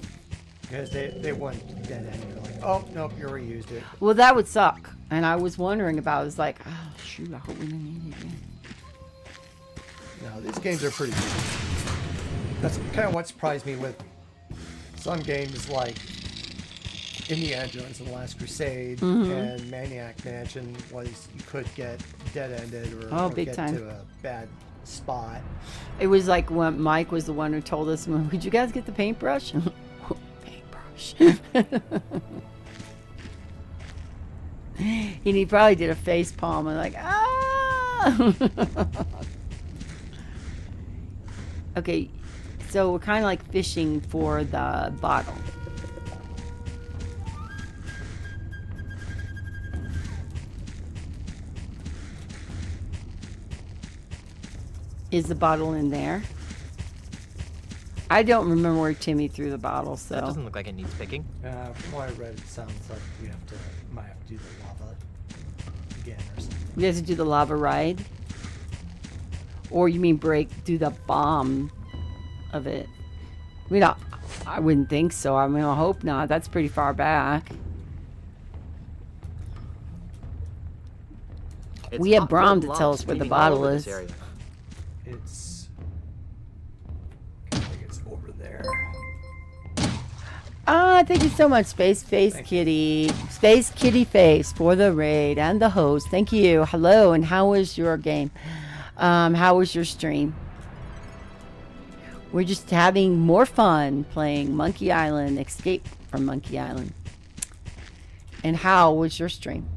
Because they want dead end. They're like, oh, nope, you already used it. Well, that would suck. And I was wondering about it. I was like, oh, shoot, I hope we don't need it again. No, these games are pretty good. That's kind of what surprised me with some games like Indiana Jones and the Last Crusade and Maniac Mansion was you could get dead-ended or big get time. to a bad spot. It was like when Mike was the one who told us, would you guys get the paintbrush? Paintbrush. And he probably did a face palm and like, ah! Okay, so we're kind of like fishing for the bottle. Is the bottle in there? I don't remember where Timmy threw the bottle, so. That doesn't look like it needs picking. From what I read, it sounds like we might have to do the lava again or something. We have to do the lava ride? Or you mean do the bomb of it? I wouldn't think so. I mean, I hope not. That's pretty far back. We have Brom to tell us where the bottle is. It's. I think it's over there. Ah, thank you so much, Space Face Kitty. Space Kitty Face for the raid and the host. Thank you. Hello, and how was your game? How was your stream? We're just having more fun playing Monkey Island, Escape from Monkey Island. And how was your stream?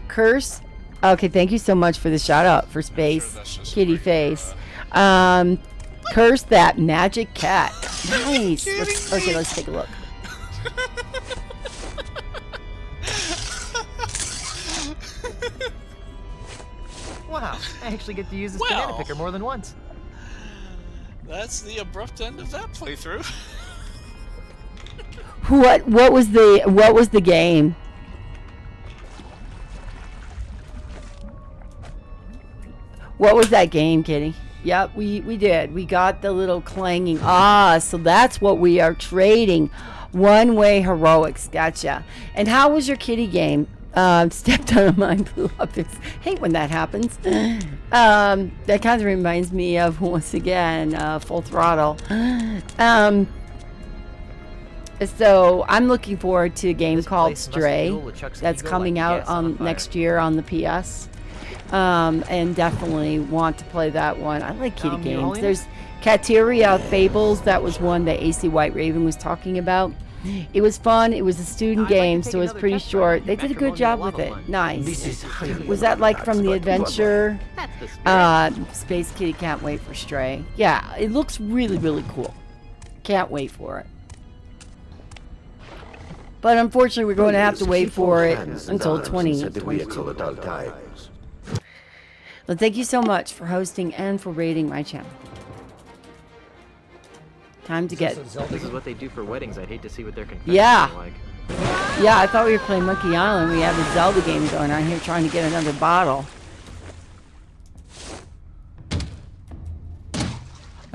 Curse. Okay, thank you so much for the shout out for Space Kitty Face. Curse that magic cat. Nice. Let's take a look. Wow, I actually get to use this banana picker more than once. That's the abrupt end of that playthrough. What was the game? What was that game, Kitty? Yep, we did. We got the little clanging. Ah, so that's what we are trading. One-way heroics. Gotcha. And how was your kitty game? Stepped on a mine, blew up. Hate when that happens. That kind of reminds me of, once again, Full Throttle. So I'm looking forward to a game called Stray that's coming out next year on the PS. And definitely want to play that one. I like kitty games. There's Kateria Fables. That was one that AC White Raven was talking about. It was fun. It was a student game, so it was pretty short. They did a good job with it. Nice. Was that like from the adventure? Space Kitty can't wait for Stray. Yeah, it looks really, really cool. Can't wait for it. But unfortunately, we're going to have to wait for it until 2022. Well, thank you so much for hosting and for raiding my channel. Time to get... This is what they do for weddings. I'd hate to see what their confessions Yeah. are like. Yeah, I thought we were playing Monkey Island. We have a Zelda game going on here trying to get another bottle.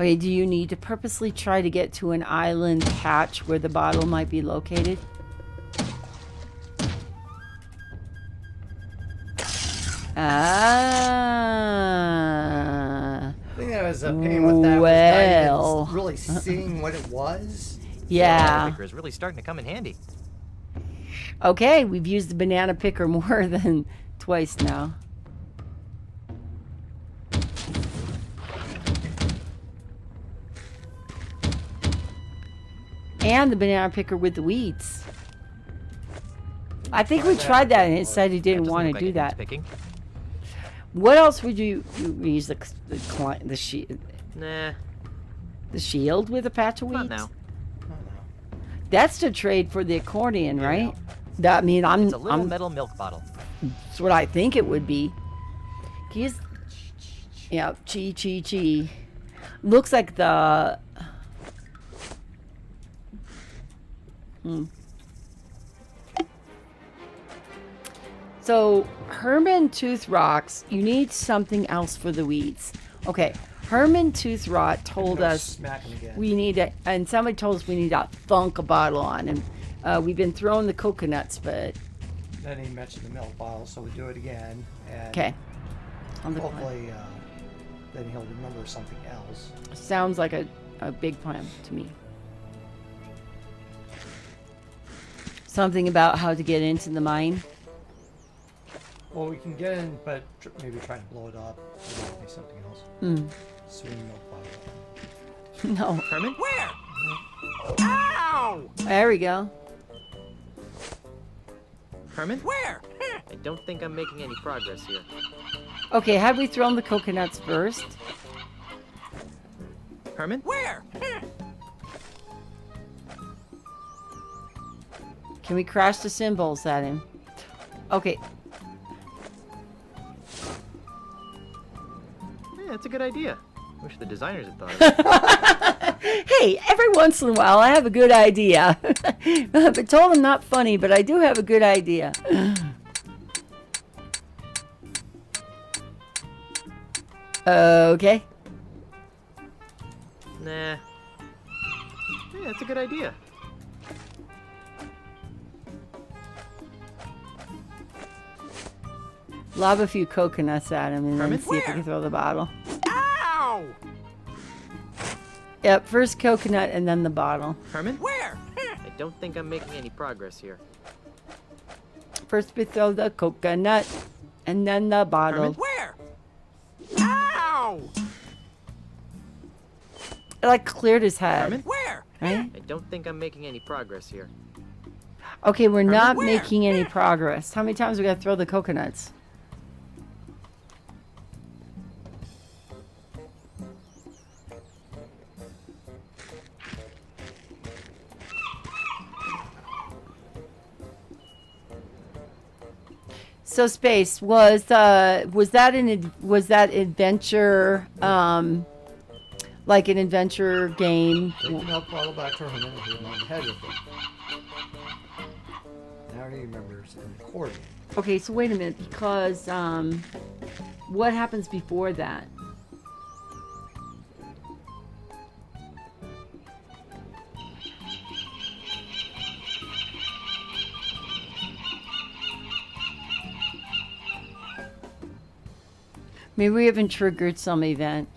Okay, do you need to purposely try to get to an island patch where the bottle might be located? Ah. I think that was a pain with that. Was Well. not even really seeing what it was. Yeah. Picker is really starting to come in handy. Okay, we've used the banana picker more than twice now. And the banana picker with the weeds. I think we tried that and it said he didn't That doesn't want to look like do it needs that. Picking. What else would you use the Nah, shield with a patch of weeds? not now. That's to trade for the accordion, right? That, I mean, It's a little metal milk bottle. that's what I think it would be. He's, yeah, chi. Looks like the. So Herman Tooth Rocks, you need something else for the weeds. Okay, Herman Tooth Rot told Go us smack him again. we need a, and somebody told us we need to thunk a bottle on, and we've been throwing the coconuts, but Then he mentioned the milk bottle, so we do it again. And okay. On the plan. hopefully, then he'll remember something else. Sounds like a big plan to me. Something about how to get into the mine. Well, we can get in, but maybe try to blow it up. Or maybe something else. Swing milk bottle. No. Herman? Where? Ow! There we go. Herman? Where? I don't think I'm making any progress here. Okay, had we thrown the coconuts first? Herman? Where? Can we crash the symbols at him? Okay. Yeah, that's a good idea. Wish the designers had thought of it. Hey, every once in a while I have a good idea. But told him not funny, but I do have a good idea. Okay. Nah. Yeah, that's a good idea. Lob a few coconuts at him and then Herman? see if we can throw the bottle. Ow! Yep, first coconut and then the bottle. Herman? Where? I don't think I'm making any progress here. First we throw the coconut and then the bottle. Herman? Where? Ow! It like cleared his head, Herman? Where? right? I don't think I'm making any progress here. Okay, we're not where? making any progress. How many times we gotta throw the coconuts? So Space was that adventure like an adventure game? Take the milk bottle back to him and hit him on the head with it. Now he remembers an accordion. Okay, so wait a minute, because what happens before that? Maybe we haven't triggered some event.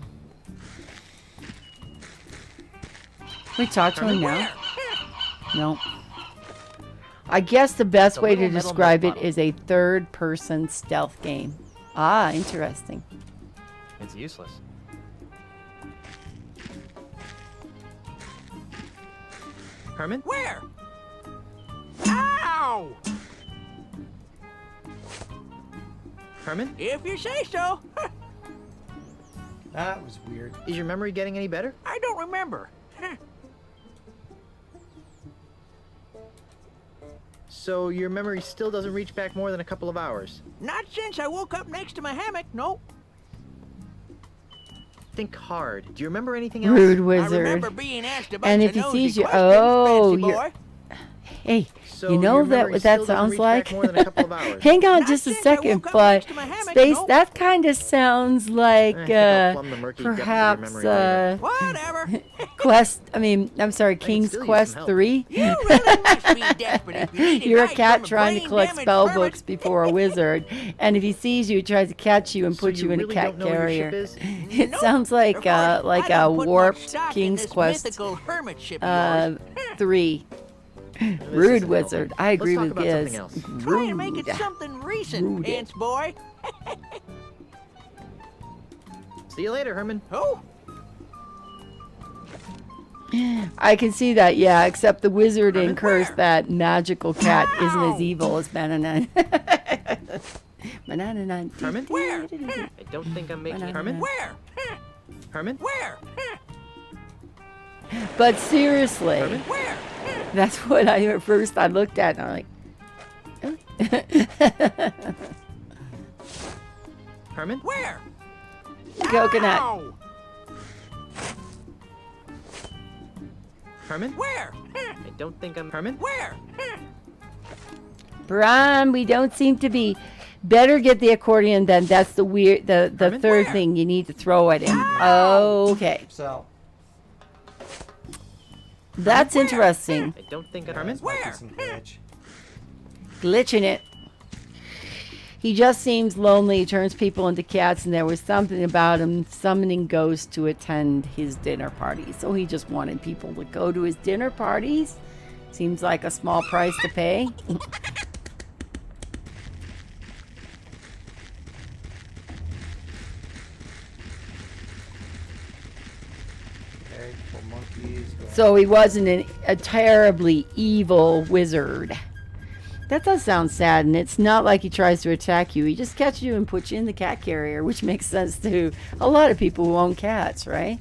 We talk to him now? No. I guess the best a way to little metal describe milk it bottle. is a third-person stealth game. Ah, interesting. It's useless. Herman? Where? Ow! Herman? If you say so. That was weird. Is your memory getting any better? I don't remember. So your memory still doesn't reach back more than a couple of hours. Not since I woke up next to my hammock, no. Think hard. Do you remember anything else? Rude I wizard. remember being asked a bunch And of if he nosy sees you, questions, oh, fancy you're, boy. Hey, So you know your that memory what still that doesn't sounds reach like? back more than a couple of hours. Hang on Not just a since I second, woke up but next to my hammock, Space, nope. that kind of sounds like, I think I'll plumb the murky depths of your perhaps, memory later. Whatever. I'm sorry, King's still use Quest some help. 3? You really must be desperate if you need You're a advice cat from trying to collect brain-damaged spell hermit. books before a wizard, and if he sees you, he tries to catch you and So put you in really a cat don't know what your carrier. ship is? It Nope. sounds like Of course, I a don't put much warped stock in King's this Quest mythical hermit ship of yours. 3. This Rude isn't wizard. helping. I agree Let's talk with about Giz. something else. Trying to make it Rude. something recent, Rude. Ants boy. See you later, Herman. Oh, I can see that, yeah, except the wizard Herman, and curse where? that magical cat isn't as Ow! evil as Banana. Banana. Herman? Where? I don't think I'm making Banana. Herman. where? Herman? Where? But seriously, Herman? Where? that's what at first I looked at and I'm like, Herman? Where? coconut. Ow! Herman? Where? I don't think I'm Herman. Where? Bron, we don't seem to be. Better get the accordion then. That's the Herman? third Where? thing you need to throw at him. Okay. So, That's interesting. I don't think I'm yeah, Herman. this might be Where? some glitch. Glitching it. He just seems lonely. He turns people into cats, and there was something about him summoning ghosts to attend his dinner party. So he just wanted people to go to his dinner parties. Seems like a small price to pay. Egg for monkeys. Go So he wasn't a terribly evil wizard. That does sound sad, and it's not like he tries to attack you. He just catches you and puts you in the cat carrier, which makes sense to a lot of people who own cats, right?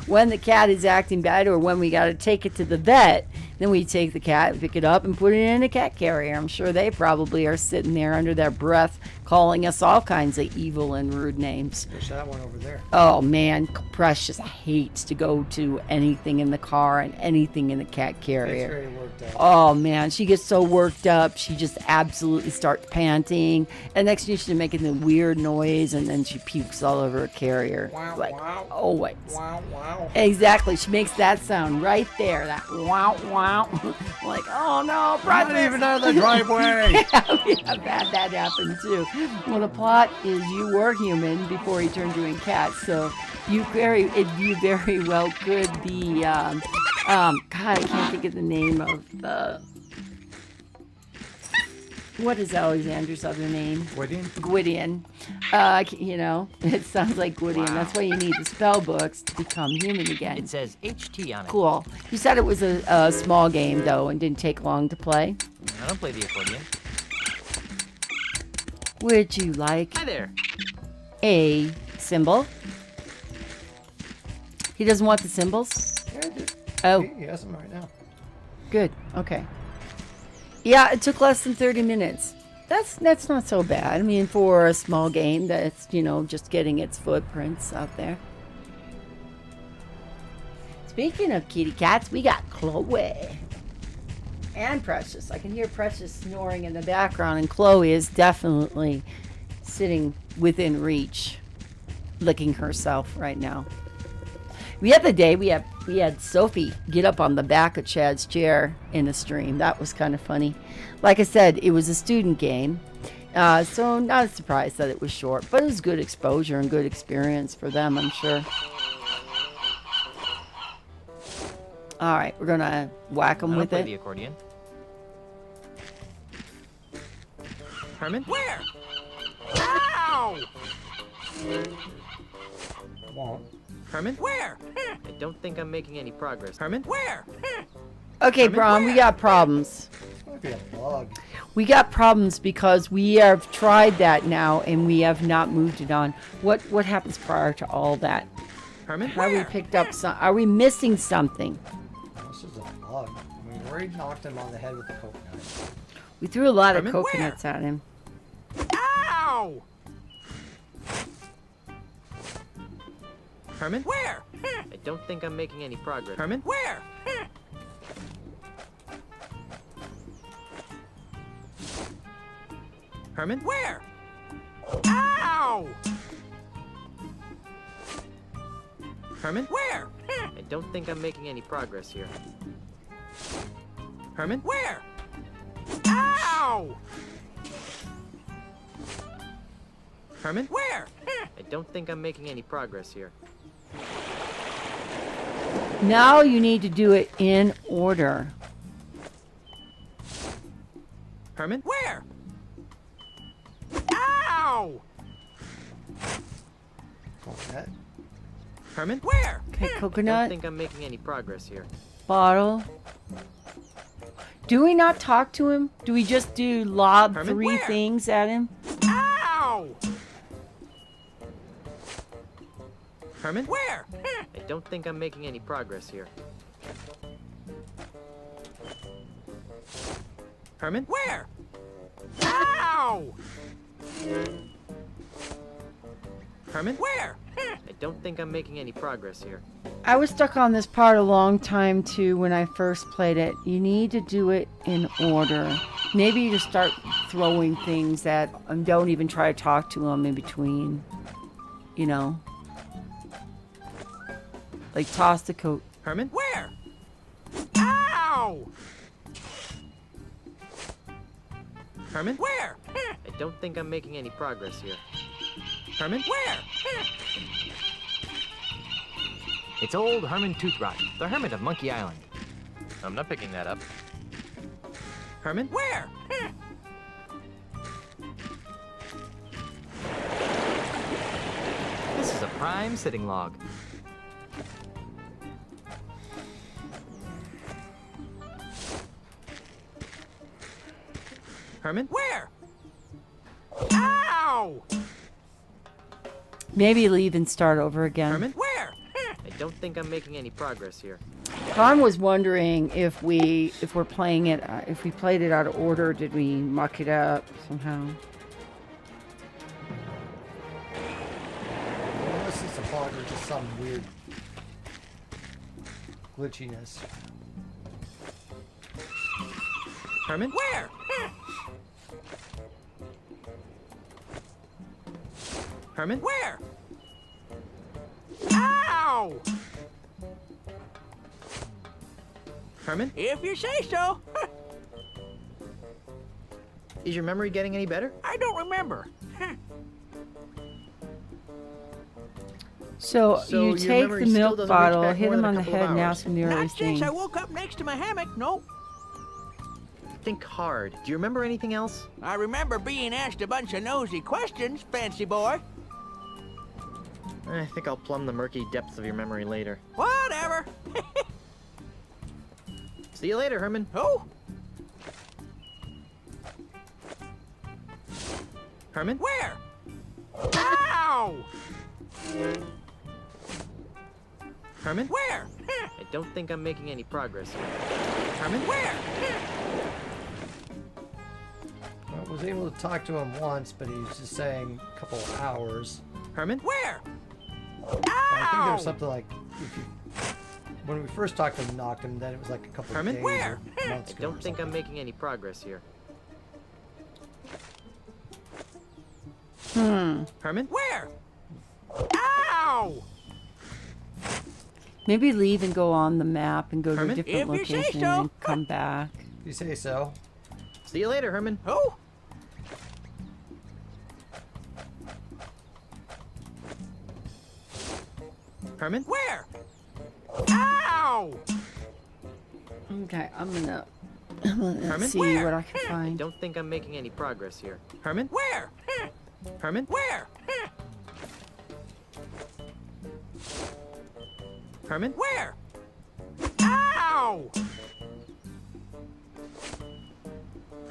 When the cat is acting bad or when we got to take it to the vet, then we take the cat, pick it up, and put it in a cat carrier. I'm sure they probably are sitting there under their breath calling us all kinds of evil and rude names. Push that one over there. Oh man, Precious hates to go to anything in the car and anything in the cat It's carrier. very worked out. Oh man, she gets so worked up. She just absolutely starts panting. And next thing she's making the weird noise, and then she pukes all over her carrier. Wow, Like, wow. oh wait. Wow, wow. Exactly. She makes that sound right there. That wow, wow. Like, oh no, Not Precious. even out of the driveway. I've had that happen too. Well, the plot is you were human before he turned you in cat, so you very well could be. God, I can't think of the name of the. What is Alexander's other name? Waiting. Gwydion. You know, it sounds like Gwydion. That's why you need the spell books to become human again. It says HT on it. Cool. You said it was a small game though, and didn't take long to play. I don't play the accordion. Would you like Hi there. a symbol? He doesn't want the symbols? Yeah, dude. Oh, He has them right now. good. Okay. Yeah, it took less than 30 minutes. That's not so bad. I mean, for a small game that's, just getting its footprints out there. Speaking of kitty cats, we got Chloe. And Precious. I can hear Precious snoring in the background, and Chloe is definitely sitting within reach, licking herself right now. The other day, we had Sophie get up on the back of Chad's chair in the stream. That was kind of funny. Like I said, it was a student game, so not a surprise that it was short, but it was good exposure and good experience for them, I'm sure. All right, we're gonna whack them I don't with play it. the accordion. Herman? Where? Ow! Come on. Herman? Where? I don't think I'm making any progress. Herman? Where? Okay, Herman, Brom, we got problems. It's might be a bug. We got problems because we have tried that now and we have not moved it on. What happens prior to all that? Herman? Have we picked up some? Are we missing something? This is a bug. I mean, we already knocked him on the head with the coconut. We threw a lot of Herman, coconuts at him. Ow! Herman? Where? I don't think I'm making any progress. Herman? Where? Herman? Where? Ow! Herman? Where? I don't think I'm making any progress here. Herman? Where? Ow! Herman? Where? I don't think I'm making any progress here. Now you need to do it in order. Herman? Where? Ow! Coconut. Herman? Where? Okay, I don't coconut, think I'm making any progress here. bottle. Do we not talk to him? Do we just do lob Herman, 3 where? things at him? Ow! Herman? Where? I don't think I'm making any progress here. Herman? Where? Ow! Herman? Where? I don't think I'm making any progress here. I was stuck on this part a long time too when I first played it. You need to do it in order. Maybe you just start throwing things at and don't even try to talk to them in between. You know? Like toss the coat. Herman? Where? Ow! Herman? Where? I don't think I'm making any progress here. Herman? Where? It's old Herman Toothrot, the hermit of Monkey Island. I'm not picking that up. Herman? Where? This is a prime sitting log. Herman? Where? Ow! Maybe leave and start over again. Herman? Where? I don't think I'm making any progress here. Con was wondering if we're playing it, if we played it out of order, did we muck it up somehow? Unless it's a bug or just some weird glitchiness. Herman? Where? Herman? Where? Ow! Herman? If you say so. Is your memory getting any better? I don't remember. So So you your take memory the still milk doesn't reach bottle, back hit more him than on a the couple of head, and hours. ask him the early Not since thing. I woke up next to my hammock, nope. Think hard. Do you remember anything else? I remember being asked a bunch of nosy questions, fancy boy. I think I'll plumb the murky depths of your memory later. Whatever. See you later, Herman. Who? Herman? Where? Ow! Herman? Where? I don't think I'm making any progress here. Herman? Where? I was able to talk to him once, but he was just saying a couple of hours. Herman? Where? I think there Ow! was something like, if you, when we first talked to him, knocked him, then it was like a couple Herman? of days Where? or months I ago. don't think I'm making any progress here. Herman? Where? Ow! Maybe leave and go on the map and go to a Herman? different If you say location so. and come back. If you say so. See you later, Herman. Who? Herman? Where? Ow! Okay, I'm gonna Herman? see Where? what I can I find. don't think I'm making any progress here. Herman? Where? Herman? Where? Herman? Where? Ow!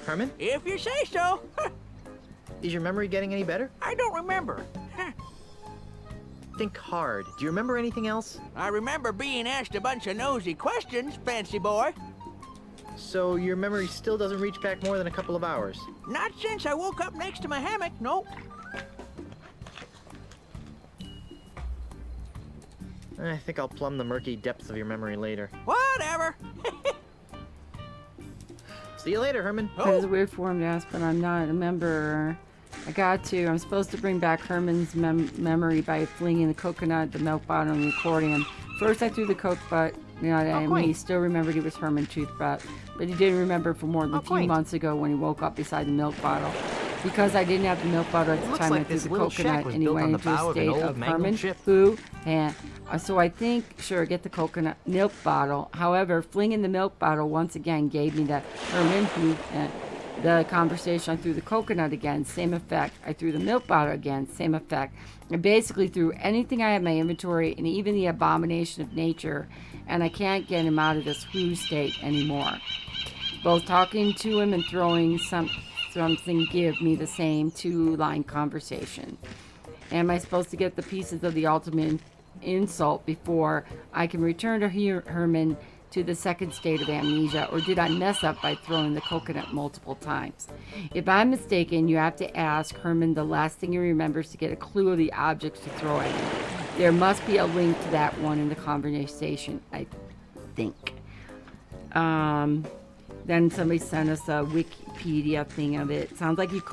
Herman? If you say so. Is your memory getting any better? I don't remember. Think hard. Do you remember anything else? I remember being asked a bunch of nosy questions, fancy boy. So your memory still doesn't reach back more than a couple of hours. Not since I woke up next to my hammock, nope. I think I'll plumb the murky depths of your memory later. Whatever. See you later, Herman. It's a weird form to ask, but I'm not a member. I'm supposed to bring back Herman's memory by flinging the coconut, the milk bottle, and the accordion. First, I threw the coke butt at him. He still remembered he was Herman Toothbutt, but he didn't remember for more than a few months ago when he woke up beside the milk bottle. Because I didn't have the milk bottle at the time, I threw the coconut, and he went into a state of Herman, who, and so I think, sure, get the coconut milk bottle. However, flinging the milk bottle once again gave me that Herman, who, the conversation. I threw the coconut again, same effect. I threw the milk bottle again, same effect. I basically threw anything I had in my inventory, and even the abomination of nature, and I can't get him out of this who state anymore. Both talking to him and throwing something give me the same two-line conversation. Am I supposed to get the pieces of the ultimate insult before I can return to Herman to the second state of amnesia, or did I mess up by throwing the coconut multiple times? If I'm mistaken, you have to ask Herman the last thing he remembers to get a clue of the objects to throw at him. There must be a link to that one in the conversation, I think. Then somebody sent us a Wikipedia thing of it. Sounds like you've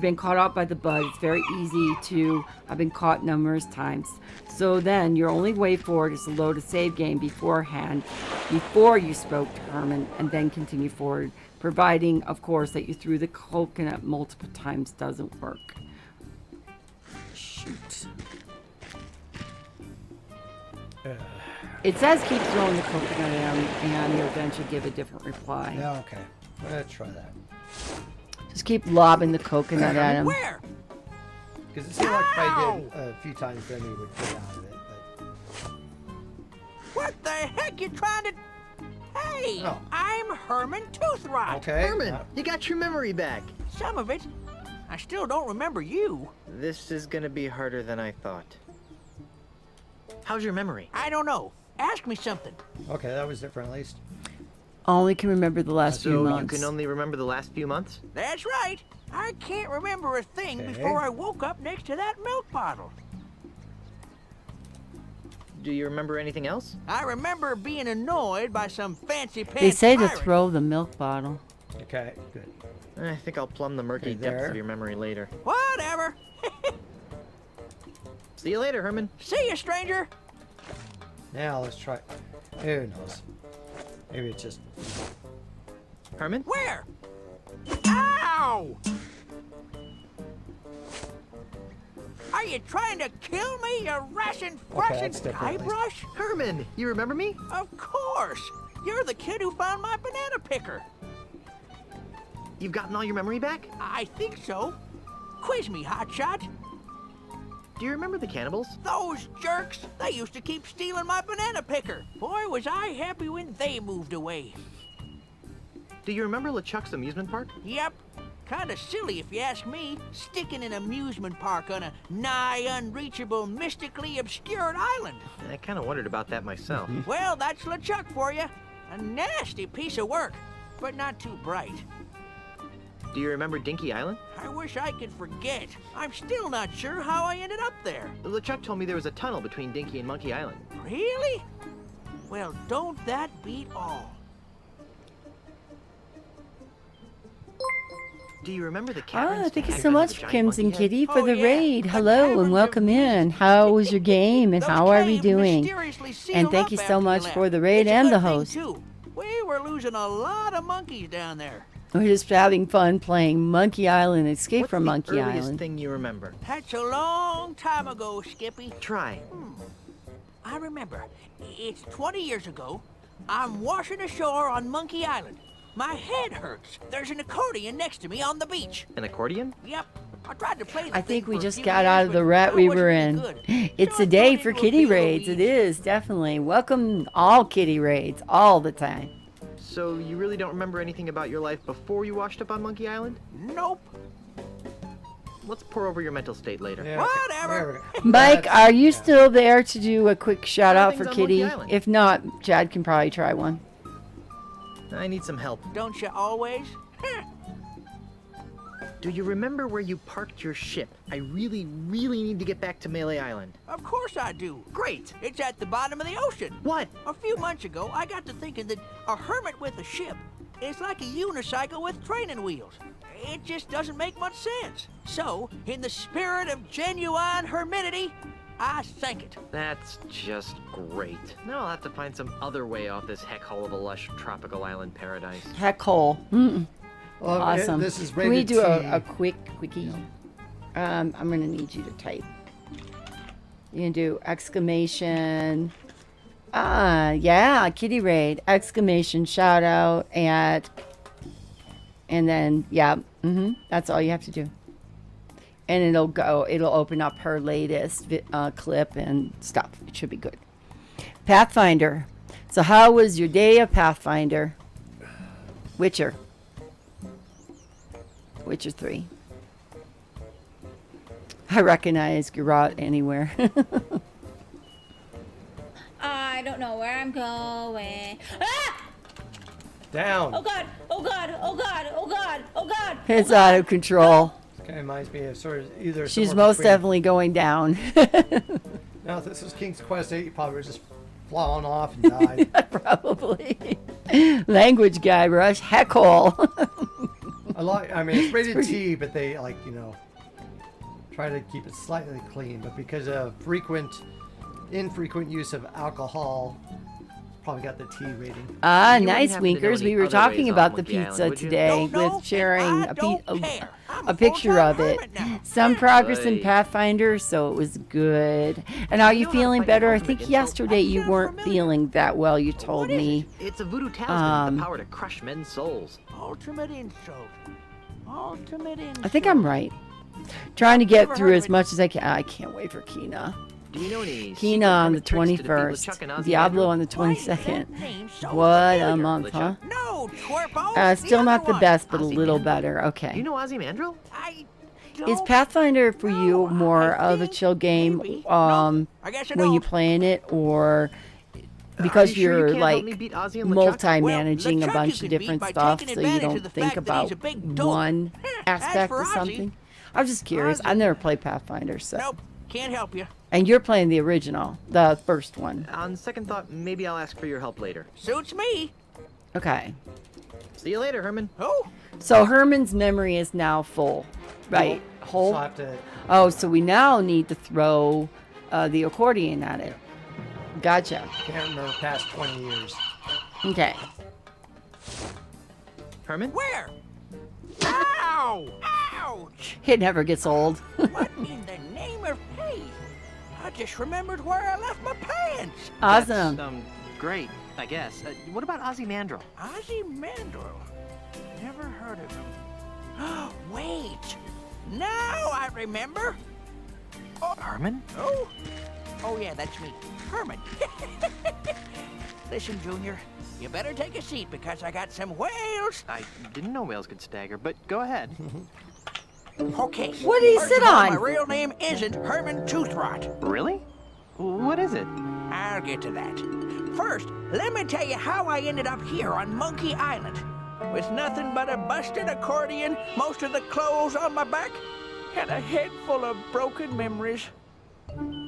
been caught out by the bud. It's very easy to. I've been caught numerous times. So then your only way forward is to load a save game beforehand, before you spoke to Herman, and then continue forward, providing, of course, that you threw the coconut multiple times doesn't work. Shoot. It says keep throwing the coconut at him, and he'll eventually give a different reply. Yeah, okay. Let's try that. Just keep lobbing the coconut at him. Where? Because it seemed like if I did a few times, then he would get out of it. What the heck you trying to... Hey, Oh. I'm Herman Toothrot. Okay. Herman, you got your memory back. Some of it. I still don't remember you. This is gonna be harder than I thought. How's your memory? I don't know. Ask me something. Okay, that was different at least. Only can remember the last few So you months. can only remember the last few months? That's right. I can't remember a thing Okay. before I woke up next to that milk bottle. Do you remember anything else? I remember being annoyed by some fancy pants They say to pirate. throw the milk bottle. Okay, good. I think I'll plumb the murky Okay, depths there. of your memory later. Whatever. See you later, Herman. See you, stranger. Now let's try. Who knows? Maybe it's just. Herman? Where? Ow! Are you trying to kill me, you ration that's freshen different. guybrush? Herman, you remember me? Of course. You're the kid who found my banana picker. You've gotten all your memory back? I think so. Quiz me, hotshot. Do you remember the cannibals? Those jerks, they used to keep stealing my banana picker. Boy, was I happy when they moved away. Do you remember LeChuck's amusement park? Yep. Kinda silly if you ask me, sticking an amusement park on a nigh unreachable, mystically obscured island. I kind of wondered about that myself. Well, that's LeChuck for you. A nasty piece of work, but not too bright. Do you remember Dinky Island? I wish I could forget. I'm still not sure how I ended up there. LeChuck told me there was a tunnel between Dinky and Monkey Island. Really? Well, don't that beat all? Do you remember the caverns? Thank you that so had much, the giant Crimson monkey head? Kitty, for Oh, the yeah, raid. the Hello caverns and of welcome in. How was your game and Those how are we caves doing? mysteriously And sealed thank up you after so much left. for the raid It's a and the good thing, host. too. We were losing a lot of monkeys down there. We're just having fun playing Monkey Island, Escape What's from the Monkey earliest Island. thing you remember? That's a long time ago, Skippy. Try. I remember. It's 20 years ago. I'm washing ashore on Monkey Island. My head hurts. There's an accordion next to me on the beach. An accordion? Yep. I tried to play the I thing think we for a just few got years, out of but the rut I we wasn't were any in. good. It's So a I day thought for it would kitty be a little raids. It easier. is, definitely. Welcome all kitty raids, all the time. So you really don't remember anything about your life before you washed up on Monkey Island? Nope. Let's pour over your mental state later. Yeah, okay. Whatever. There we go. Mike, That's- are you still there to do a quick shout out for Everything's on Kitty? Monkey Island. If not, Chad can probably try one. I need some help. Don't you always? Do you remember where you parked your ship? I really, really need to get back to Melee Island. Of course I do. Great! It's at the bottom of the ocean. What? A few months ago, I got to thinking that a hermit with a ship It's like a unicycle with training wheels. It just doesn't make much sense. So, in the spirit of genuine hermitity, I sank it. That's just great. Now I'll have to find some other way off this heck hole of a lush tropical island paradise. Heck hole. Mm-mm. Well, Awesome. This is Can we rated do T. a quickie? I'm going to need you to type. You can do exclamation. Yeah, Kitty Raid. Exclamation, shout out, and then, yeah. That's all you have to do. And it'll open up her latest clip and stuff. It should be good. Pathfinder. So how was your day of Pathfinder? Witcher 3. I recognize Garrot anywhere. I don't know where I'm going. Ah! Down. Oh god! Oh god! Oh god! Oh god! Oh god! It's out of control. Kind of reminds me of sort of either. She's somewhere most between- definitely going down. Now, if this was King's Quest 8, you probably would just flown off and died. Probably. Language guy, Rush. Heck hole. I mean, it's rated T, but they try to keep it slightly clean. But because of infrequent use of alcohol, probably got the T rating. You Nice, wouldn't happen to know Winkers. any We were other talking ways about off the Monkey Island, pizza would you? today No, with sharing I a don't care. I'm a picture full-time of it. hermit now. Some progress in Oy. Pathfinder, so it was good. And are you know how to feeling fight better? I ultimate think insult? yesterday you I'm weren't familiar. feeling that well, you told What is me. It's a voodoo talisman with Um, the power to crush men's souls. Ultimate insult. Ultimate insult. I think I'm right. Trying to get Never through heard as of it. much as I can. I can't wait for Kina. Do you know any Kina on the 21st. Diablo on the Why is that 22nd. name so What a familiar? month, huh? No, Twerpo. Still not the best, but a Ozzy little Mandrill. better. Do Okay. you know Ozymandial? I Is don't Pathfinder for you know. more I of a think chill game maybe. um Nope, I guess I when you're don't. playing it, or because Are you sure you you're can't help me like beat Ozzy and LeChuck? multi-managing Well, a LeChuck bunch you of can beat different by stuff, taking so you advantage don't of the think fact that he's about a big dope. one As aspect for or Ozzy- something? I'm just curious. Ozzy- I've never played Pathfinder, so. Nope, can't help you. And you're playing the original, the first one. On second thought, maybe I'll ask for your help later. Suits me. Okay. See you later, Herman. Oh, So Herman's memory is now full, right? So Whole. I'll have to. Oh, so we now need to throw the accordion at it. Gotcha. Can't remember past 20 years. Okay. Herman? where? Ow! Ouch! It never gets old. What in the name of hey? I just remembered where I left my pants. Awesome. That's, great, I guess. What about Ozymandial? Ozymandial. Never heard of him. Wait. Now I remember. Herman? Oh yeah, that's me, Herman. Listen, Junior, you better take a seat because I got some whales. I didn't know whales could stagger, but go ahead. Okay. What did he first sit of all, on? My real name isn't Herman Toothrot. Really? What is it? I'll get to that. First, let me tell you how I ended up here on Monkey Island. With nothing but a busted accordion, most of the clothes on my back, and a head full of broken memories.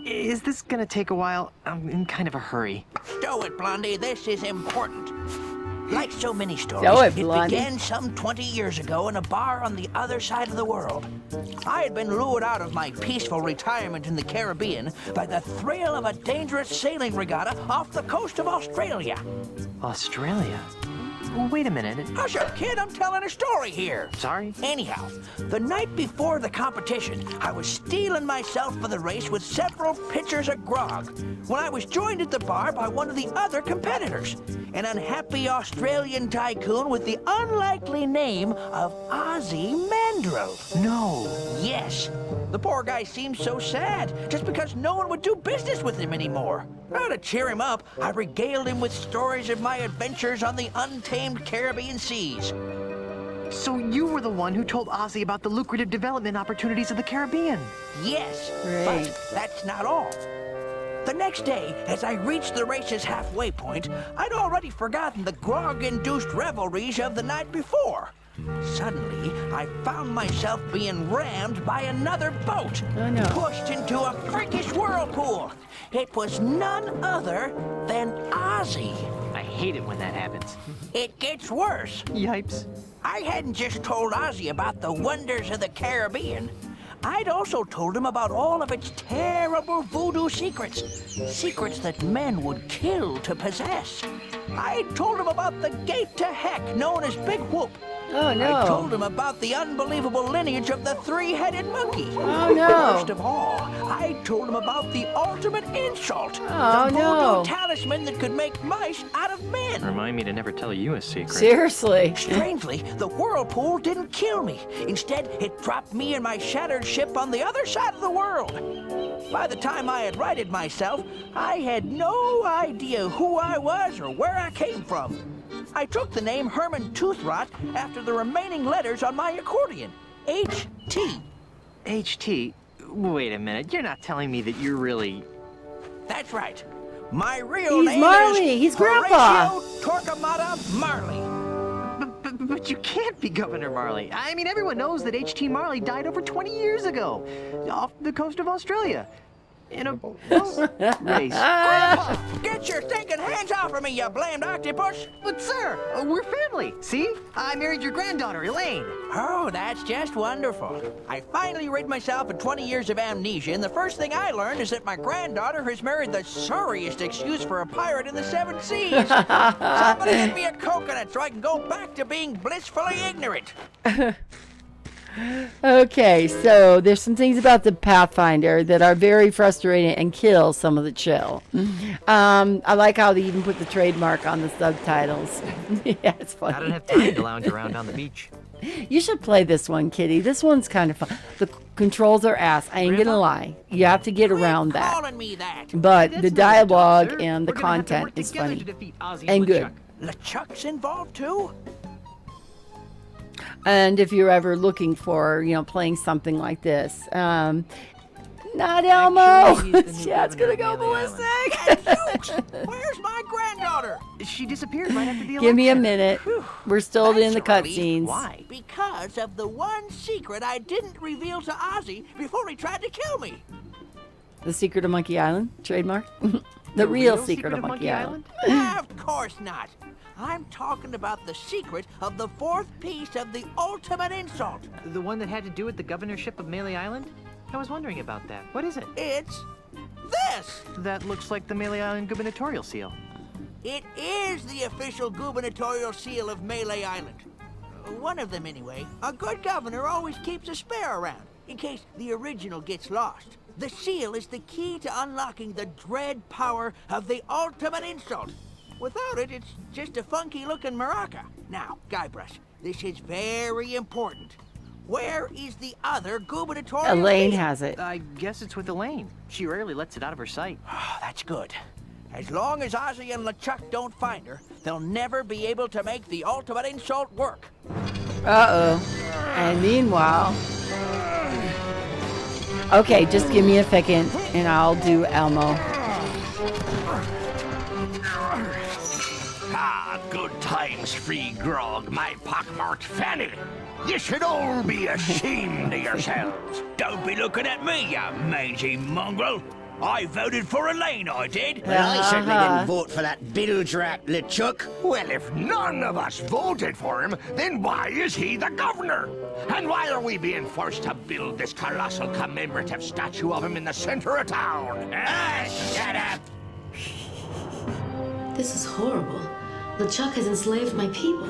Is this gonna take a while? I'm in kind of a hurry. Stow it, Blondie. This is important. Like so many stories, Stow it, Blondie. began some 20 years ago in a bar on the other side of the world. I had been lured out of my peaceful retirement in the Caribbean by the thrill of a dangerous sailing regatta off the coast of Australia. Australia? Wait a minute. Hush up, kid. I'm telling a story here. Sorry? Anyhow, the night before the competition, I was steeling myself for the race with several pitchers of grog when I was joined at the bar by one of the other competitors, an unhappy Australian tycoon with the unlikely name of Ozymandial. No. Yes. The poor guy seemed so sad just because no one would do business with him anymore. Now, to cheer him up, I regaled him with stories of my adventures on the untamed Caribbean seas. So you were the one who told Ozzy about the lucrative development opportunities of the Caribbean. Yes, Great. but that's not all. The next day, as I reached the race's halfway point, I'd already forgotten the grog-induced revelries of the night before. Suddenly, I found myself being rammed by another boat, Oh, no. pushed into a freakish whirlpool. It was none other than Ozzy. I hate it when that happens. It gets worse. Yipes. I hadn't just told Ozzy about the wonders of the Caribbean. I'd also told him about all of its terrible voodoo secrets. Secrets that men would kill to possess. I'd told him about the gate to heck known as Big Whoop. Oh, no. I told him about the unbelievable lineage of the three-headed monkey. Oh, no. Worst of all, I told him about the ultimate insult. Oh, the voodoo no. talisman that could make mice out of men. Remind me to never tell you a secret. Seriously. Strangely, the whirlpool didn't kill me. Instead, it dropped me and my shattered ship on the other side of the world. By the time I had righted myself, I had no idea who I was or where I came from. I took the name Herman Toothrot after the remaining letters on my accordion. H.T. HT? Wait a minute, you're not telling me that you're really... That's right. My real He's name Marley. is He's Grandpa. Horatio Torquemada Marley. But you can't be Governor Marley. I mean, everyone knows that H.T. Marley died over 20 years ago, off the coast of Australia, in a boat race. Grandpa, get your stinking hands off of me, you blamed octopus! But sir, we're family. See? I married your granddaughter, Elaine. Oh, that's just wonderful. I finally rid myself of 20 years of amnesia, and the first thing I learned is that my granddaughter has married the sorriest excuse for a pirate in the seven seas. Somebody get me a coconut so I can go back to being blissfully ignorant. Okay, so there's some things about the Pathfinder that are very frustrating and kill some of the chill. I like how they even put the trademark on the subtitles. Yeah, it's funny. I don't have time to lounge around on the beach. You should play this one, Kitty. This one's kind of fun. The controls are ass. I ain't gonna lie. You have to get around that. Calling me that. But That's the not dialogue dumb, sir. and the We're gonna have to content work is together funny to defeat Ozzy and good. LeChuck. LeChuck's involved too? And if you're ever looking for, playing something like this, not Elmo. Actually, he's the new Chad's gonna governor go of Melee ballistic. Where's my granddaughter? She disappeared right after the election. Give me a minute. We're still in the That's a relief. cutscenes. Why? Because of the one secret I didn't reveal to Ozzy before he tried to kill me. The Secret of Monkey Island trademark. the real secret of Monkey Island. Of course not. I'm talking about the secret of the fourth piece of the ultimate insult. The one that had to do with the governorship of Melee Island? I was wondering about that. What is it? It's this. That looks like the Melee Island gubernatorial seal. It is the official gubernatorial seal of Melee Island. One of them, anyway. A good governor always keeps a spare around, in case the original gets lost. The seal is the key to unlocking the dread power of the ultimate insult. Without it, it's just a funky-looking maraca. Now, Guybrush, this is very important. Where is the other gubernatorial Elaine seal? has it. I guess it's with Elaine. She rarely lets it out of her sight. Oh, that's good. As long as Ozzy and LeChuck don't find her, they'll never be able to make the ultimate insult work. Uh-oh. And meanwhile... Okay, just give me a second, and I'll do Elmo. Ah, good times, free grog, my pockmarked fanny. You should all be ashamed of yourselves. Don't be looking at me, you mangy mongrel. I voted for Elaine, I did. Well, I certainly didn't vote for that bilge rat, LeChuck. Well, if none of us voted for him, then why is he the governor? And why are we being forced to build this colossal commemorative statue of him in the center of town? Ah, shut up! This is horrible. LeChuck has enslaved my people.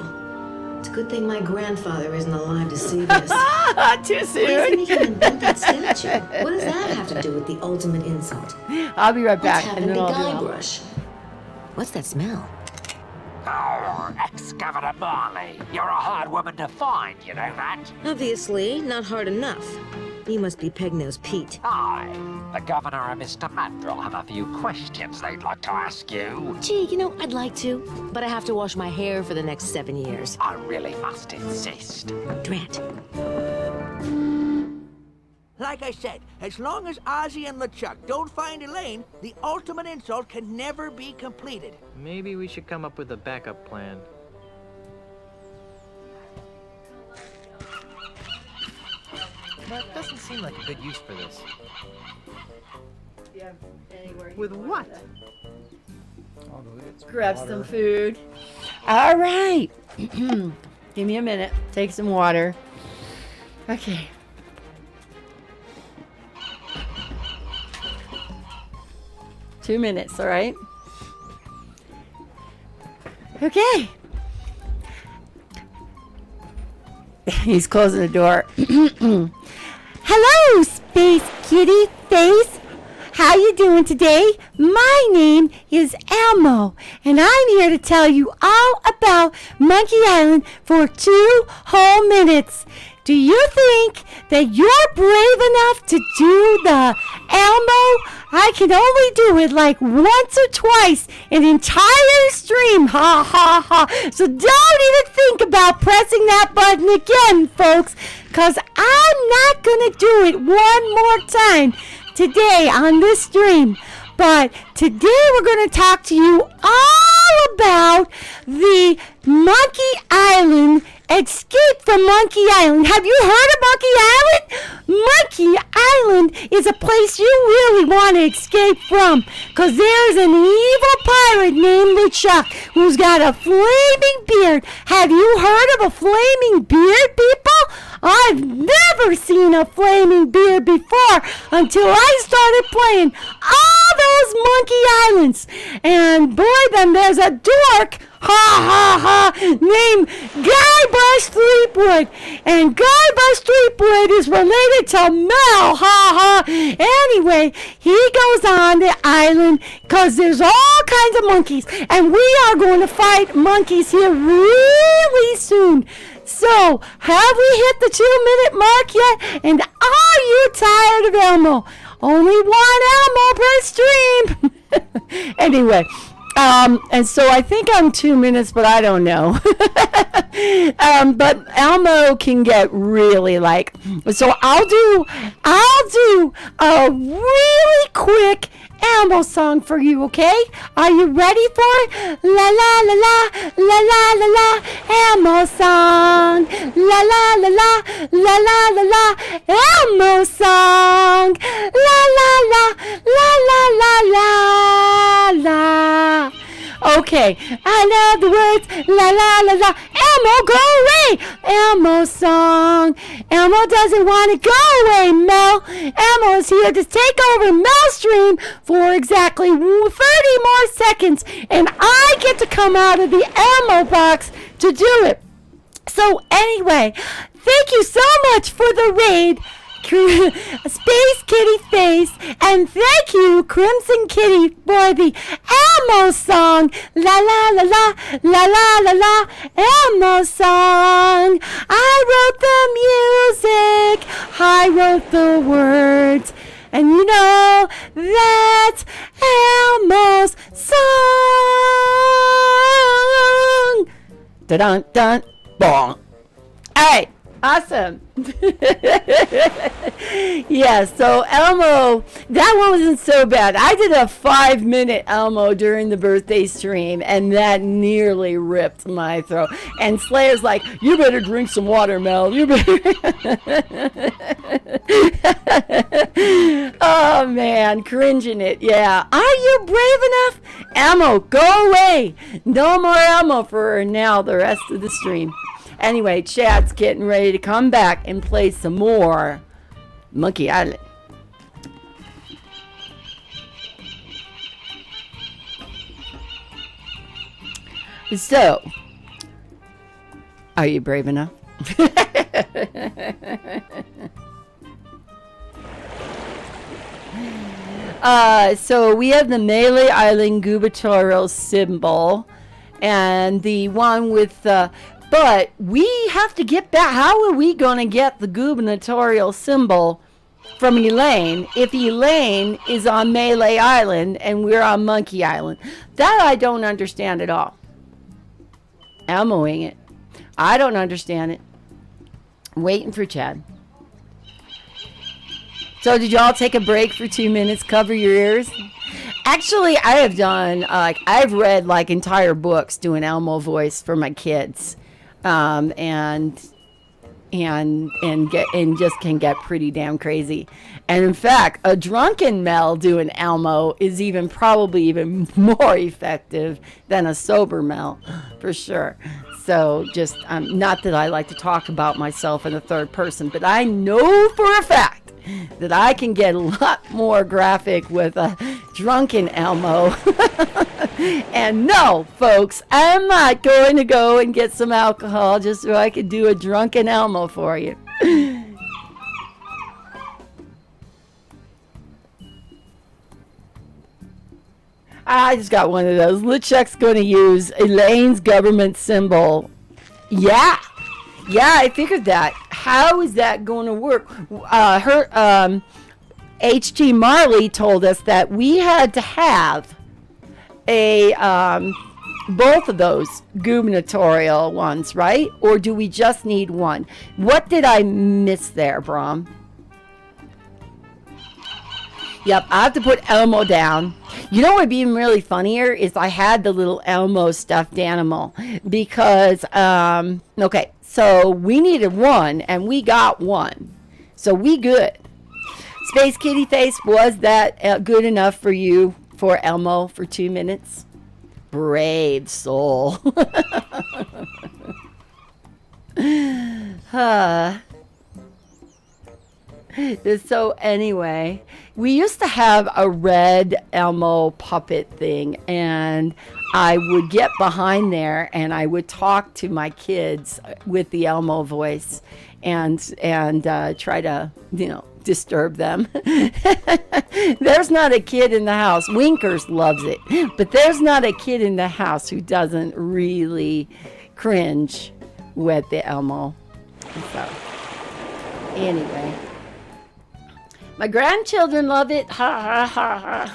It's a good thing my grandfather isn't alive to see this. Too Why soon. didn't he invent that statue? What does that have to do with the ultimate insult? I'll be right back. What's happened to then I'll do Elmo. Guybrush? What's that smell? Oh, ex-Governor Marley. You're a hard woman to find, you know that? Obviously, not hard enough. You must be Pegnose Pete. I, the Governor and Mr. Mandrill, have a few questions they'd like to ask you. Gee, I'd like to, but I have to wash my hair for the next 7 years. I really must insist. Drat. Like I said, as long as Ozzy and LeChuck don't find Elaine, the ultimate insult can never be completed. Maybe we should come up with a backup plan. That doesn't seem like a good use for this. With what? I'll go get some Grab water. some food. All right. Give me a minute. Take some water. Okay. Two minutes, all right? Okay. He's closing the door. Hello, Space Kitty Face. How you doing today? My name is Elmo, and I'm here to tell you all about Monkey Island for 2 whole minutes. Do you think that you're brave enough to do the Elmo? I can only do it like once or twice an entire stream. Ha ha ha. So don't even think about pressing that button again, folks, because I'm not going to do it one more time today on this stream. But today we're going to talk to you all about the Monkey Island Escape from Monkey Island. Have you heard of Monkey Island? Monkey Island is a place you really want to escape from, because there's an evil pirate named LeChuck who's got a flaming beard. Have you heard of a flaming beard, people? I've never seen a flaming beard before until I started playing all those Monkey Islands. And boy, then there's a dork, ha ha ha, named Guybrush Threepwood. And Guybrush Threepwood is related to Mel, ha ha. Anyway, he goes on the island because there's all kinds of monkeys. And we are going to fight monkeys here really soon. So, have we hit the 2-minute mark yet? And are you tired of Elmo? Only one Elmo per stream. Anyway, and so I think I'm 2 minutes, but I don't know. But Elmo can get really so I'll do a really quick Elmo song for you, okay? Are you ready for it? La la la la la la la la Elmo song. La la la la la la la la Elmo song. La la la la la la la la. Okay, I know the words. La la la la. Elmo, go away. Elmo song. Elmo doesn't want to go away, Mel. Elmo is here to take over Mel's stream for exactly 30 more seconds, and I get to come out of the Elmo box to do it. So anyway, thank you so much for the raid, Space Kitty Face, and thank you, Crimson Kitty, for the Elmo song. La la la la la la la la Elmo song. I wrote the music, I wrote the words, and you know that's Elmo's song. Da dun dun bong. All right. Awesome. Yeah, so Elmo, that one wasn't so bad. I did a 5-minute Elmo during the birthday stream, and that nearly ripped my throat. And Slayer's like, you better drink some water, Mel. You better. Oh, man, cringing it. Yeah. Are you brave enough? Elmo, go away. No more Elmo for now, the rest of the stream. Anyway, Chad's getting ready to come back and play some more Monkey Island. So, are you brave enough? So we have the Melee Island gubernatorial symbol, and the one with but we have to get back. How are we going to get the gubernatorial symbol from Elaine if Elaine is on Melee Island and we're on Monkey Island? That I don't understand at all. Elmoing it. I don't understand it. Waiting for Chad. So did y'all take a break for 2 minutes? Cover your ears? Actually, I have done, I've read entire books doing Elmo voice for my kids. And and just can get pretty damn crazy. And in fact, a drunken Mel doing Elmo is probably even more effective than a sober Mel, for sure. So just not that I like to talk about myself in the third person, but I know for a fact that I can get a lot more graphic with a drunken Elmo. And no, folks, I'm not going to go and get some alcohol just so I can do a drunken Elmo for you. I just got one of those. LeChuck's going to use Elaine's government symbol. Yeah, I figured that. How is that going to work? H.G. Marley told us that we had to have both of those gubernatorial ones, right? Or do we just need one? What did I miss there, Brom? Yep, I have to put Elmo down. You know what would be really funnier is I had the little Elmo stuffed animal because, okay, so we needed one and we got one. So we good. Space Kitty Face, was that good enough for you for Elmo for 2 minutes? Brave soul. So anyway, we used to have a red Elmo puppet thing, and I would get behind there and I would talk to my kids with the Elmo voice and try to, disturb them. There's not a kid in the house. Winkers loves it, but there's not a kid in the house who doesn't really cringe with the Elmo. So anyway. My grandchildren love it. Ha ha ha ha.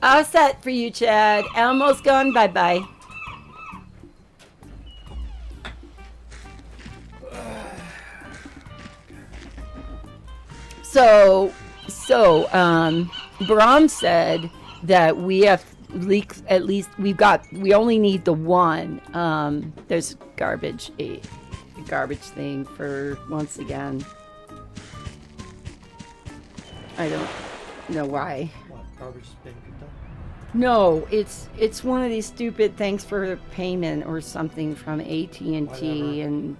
All set for you, Chad. Elmo's gone. Bye-bye. So, Bram said that we have leaks. At least we only need the one. There's a garbage thing for once again. I don't know why. What, garbage is being picked up? No, it's one of these stupid thanks for payment or something from AT&T, and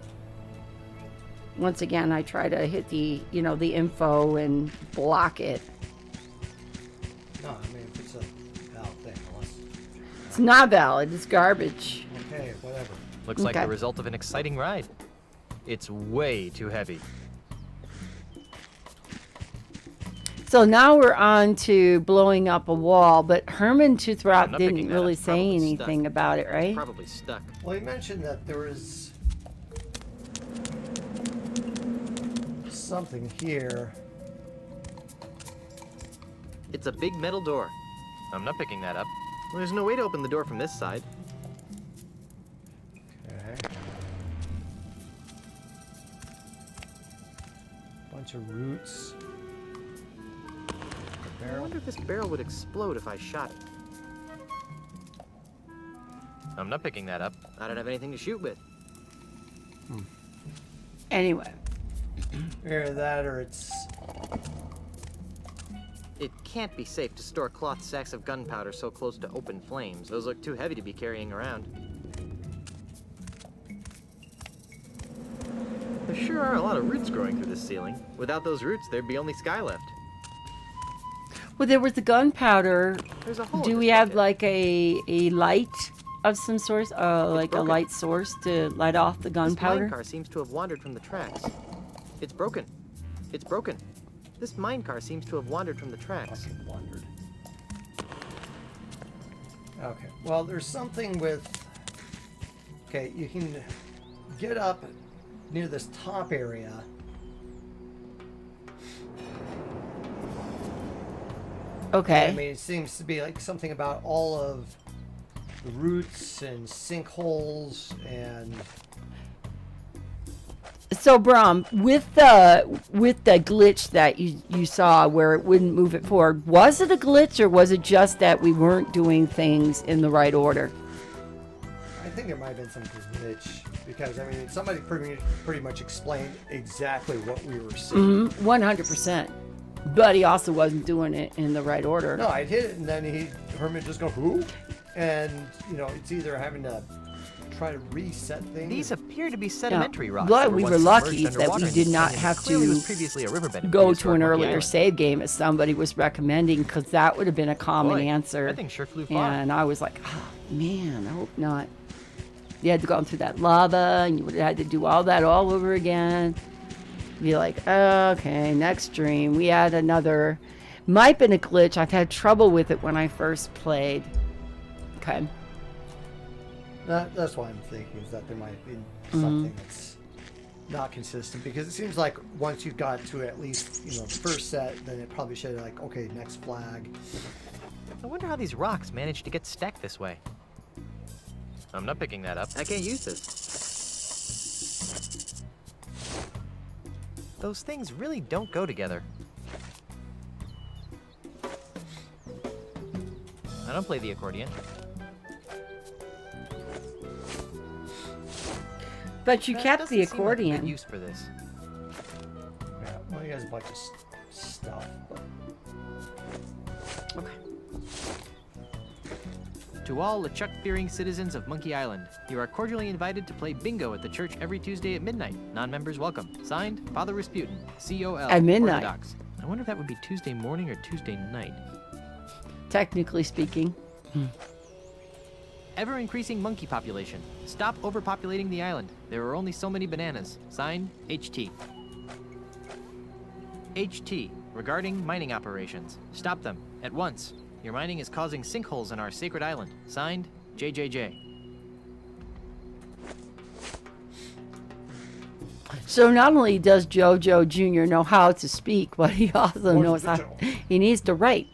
once again I try to hit the info and block it. No, I mean if it's a valid thing, unless it's not valid. It's garbage. Okay, whatever. Looks like the result of an exciting ride. It's way too heavy. So now we're on to blowing up a wall, but Herman Toothrot didn't really say anything about it, right? Probably stuck. Well, he mentioned that there was something here. It's a big metal door. I'm not picking that up. Well, there's no way to open the door from this side. Okay. Bunch of roots. I wonder if this barrel would explode if I shot it. I'm not picking that up. I don't have anything to shoot with. Anyway. Either that or it's... It can't be safe to store cloth sacks of gunpowder so close to open flames. Those look too heavy to be carrying around. There sure are a lot of roots growing through the ceiling. Without those roots, there'd be only sky left. Well, there was the gunpowder. There's a hole. Do we have like a light of some sort? Like a light source to light off the gunpowder? This mine car seems to have wandered from the tracks. It's broken. It's broken. This mine car seems to have wandered from the tracks. Wandered. Okay. Well, there's something with... Okay, you can get up near this top area. Okay. I mean, it seems to be like something about all of the roots and sinkholes and... So, Brom, with the glitch that you saw where it wouldn't move it forward, was it a glitch or was it just that we weren't doing things in the right order? think there might have been some glitch because I mean somebody pretty much explained exactly what we were seeing. 100%. But he also wasn't doing it in the right order. No, I'd hit it and then Herman just go who, and you know it's either having to try to reset things. These appear to be sedimentary rocks. But that we once were lucky submerged that underwater we in did this not canyon. have Clearly to was previously a riverbed in go prehistoric to an Monkey earlier Island. save game as somebody was recommending, because that would have been a common Boy, answer. that thing sure flew far. And I was like, oh man, I hope not. You had to go through that lava, and you would have had to do all that all over again. Be like, okay, next dream. We had another. Might have been a glitch. I've had trouble with it when I first played. Okay. That's why I'm thinking is that there might be something that's not consistent, because it seems like once you got to at least the first set, then it probably should have like, okay, next flag. I wonder how these rocks managed to get stacked this way. I'm not picking that up. I can't use this. Those things really don't go together. I don't play the accordion. But you That kept doesn't the seem like a good accordion. use for this. Yeah, well, he has a bunch of stuff. But... Okay. To all LeChuck-fearing citizens of Monkey Island, you are cordially invited to play bingo at the church every Tuesday at midnight. Non-members welcome. Signed, Father Rasputin, COL. At midnight. Orthodox. I wonder if that would be Tuesday morning or Tuesday night. Technically speaking. Ever-increasing monkey population. Stop overpopulating the island. There are only so many bananas. Signed, HT. HT, regarding mining operations. Stop them, at once. Your mining is causing sinkholes in our sacred island. Signed, JJJ. So not only does JoJo Jr. know how to speak, but he also knows how. He needs to write.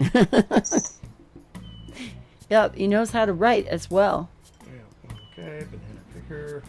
Yep, he knows how to write as well. Yeah, okay, banana picker.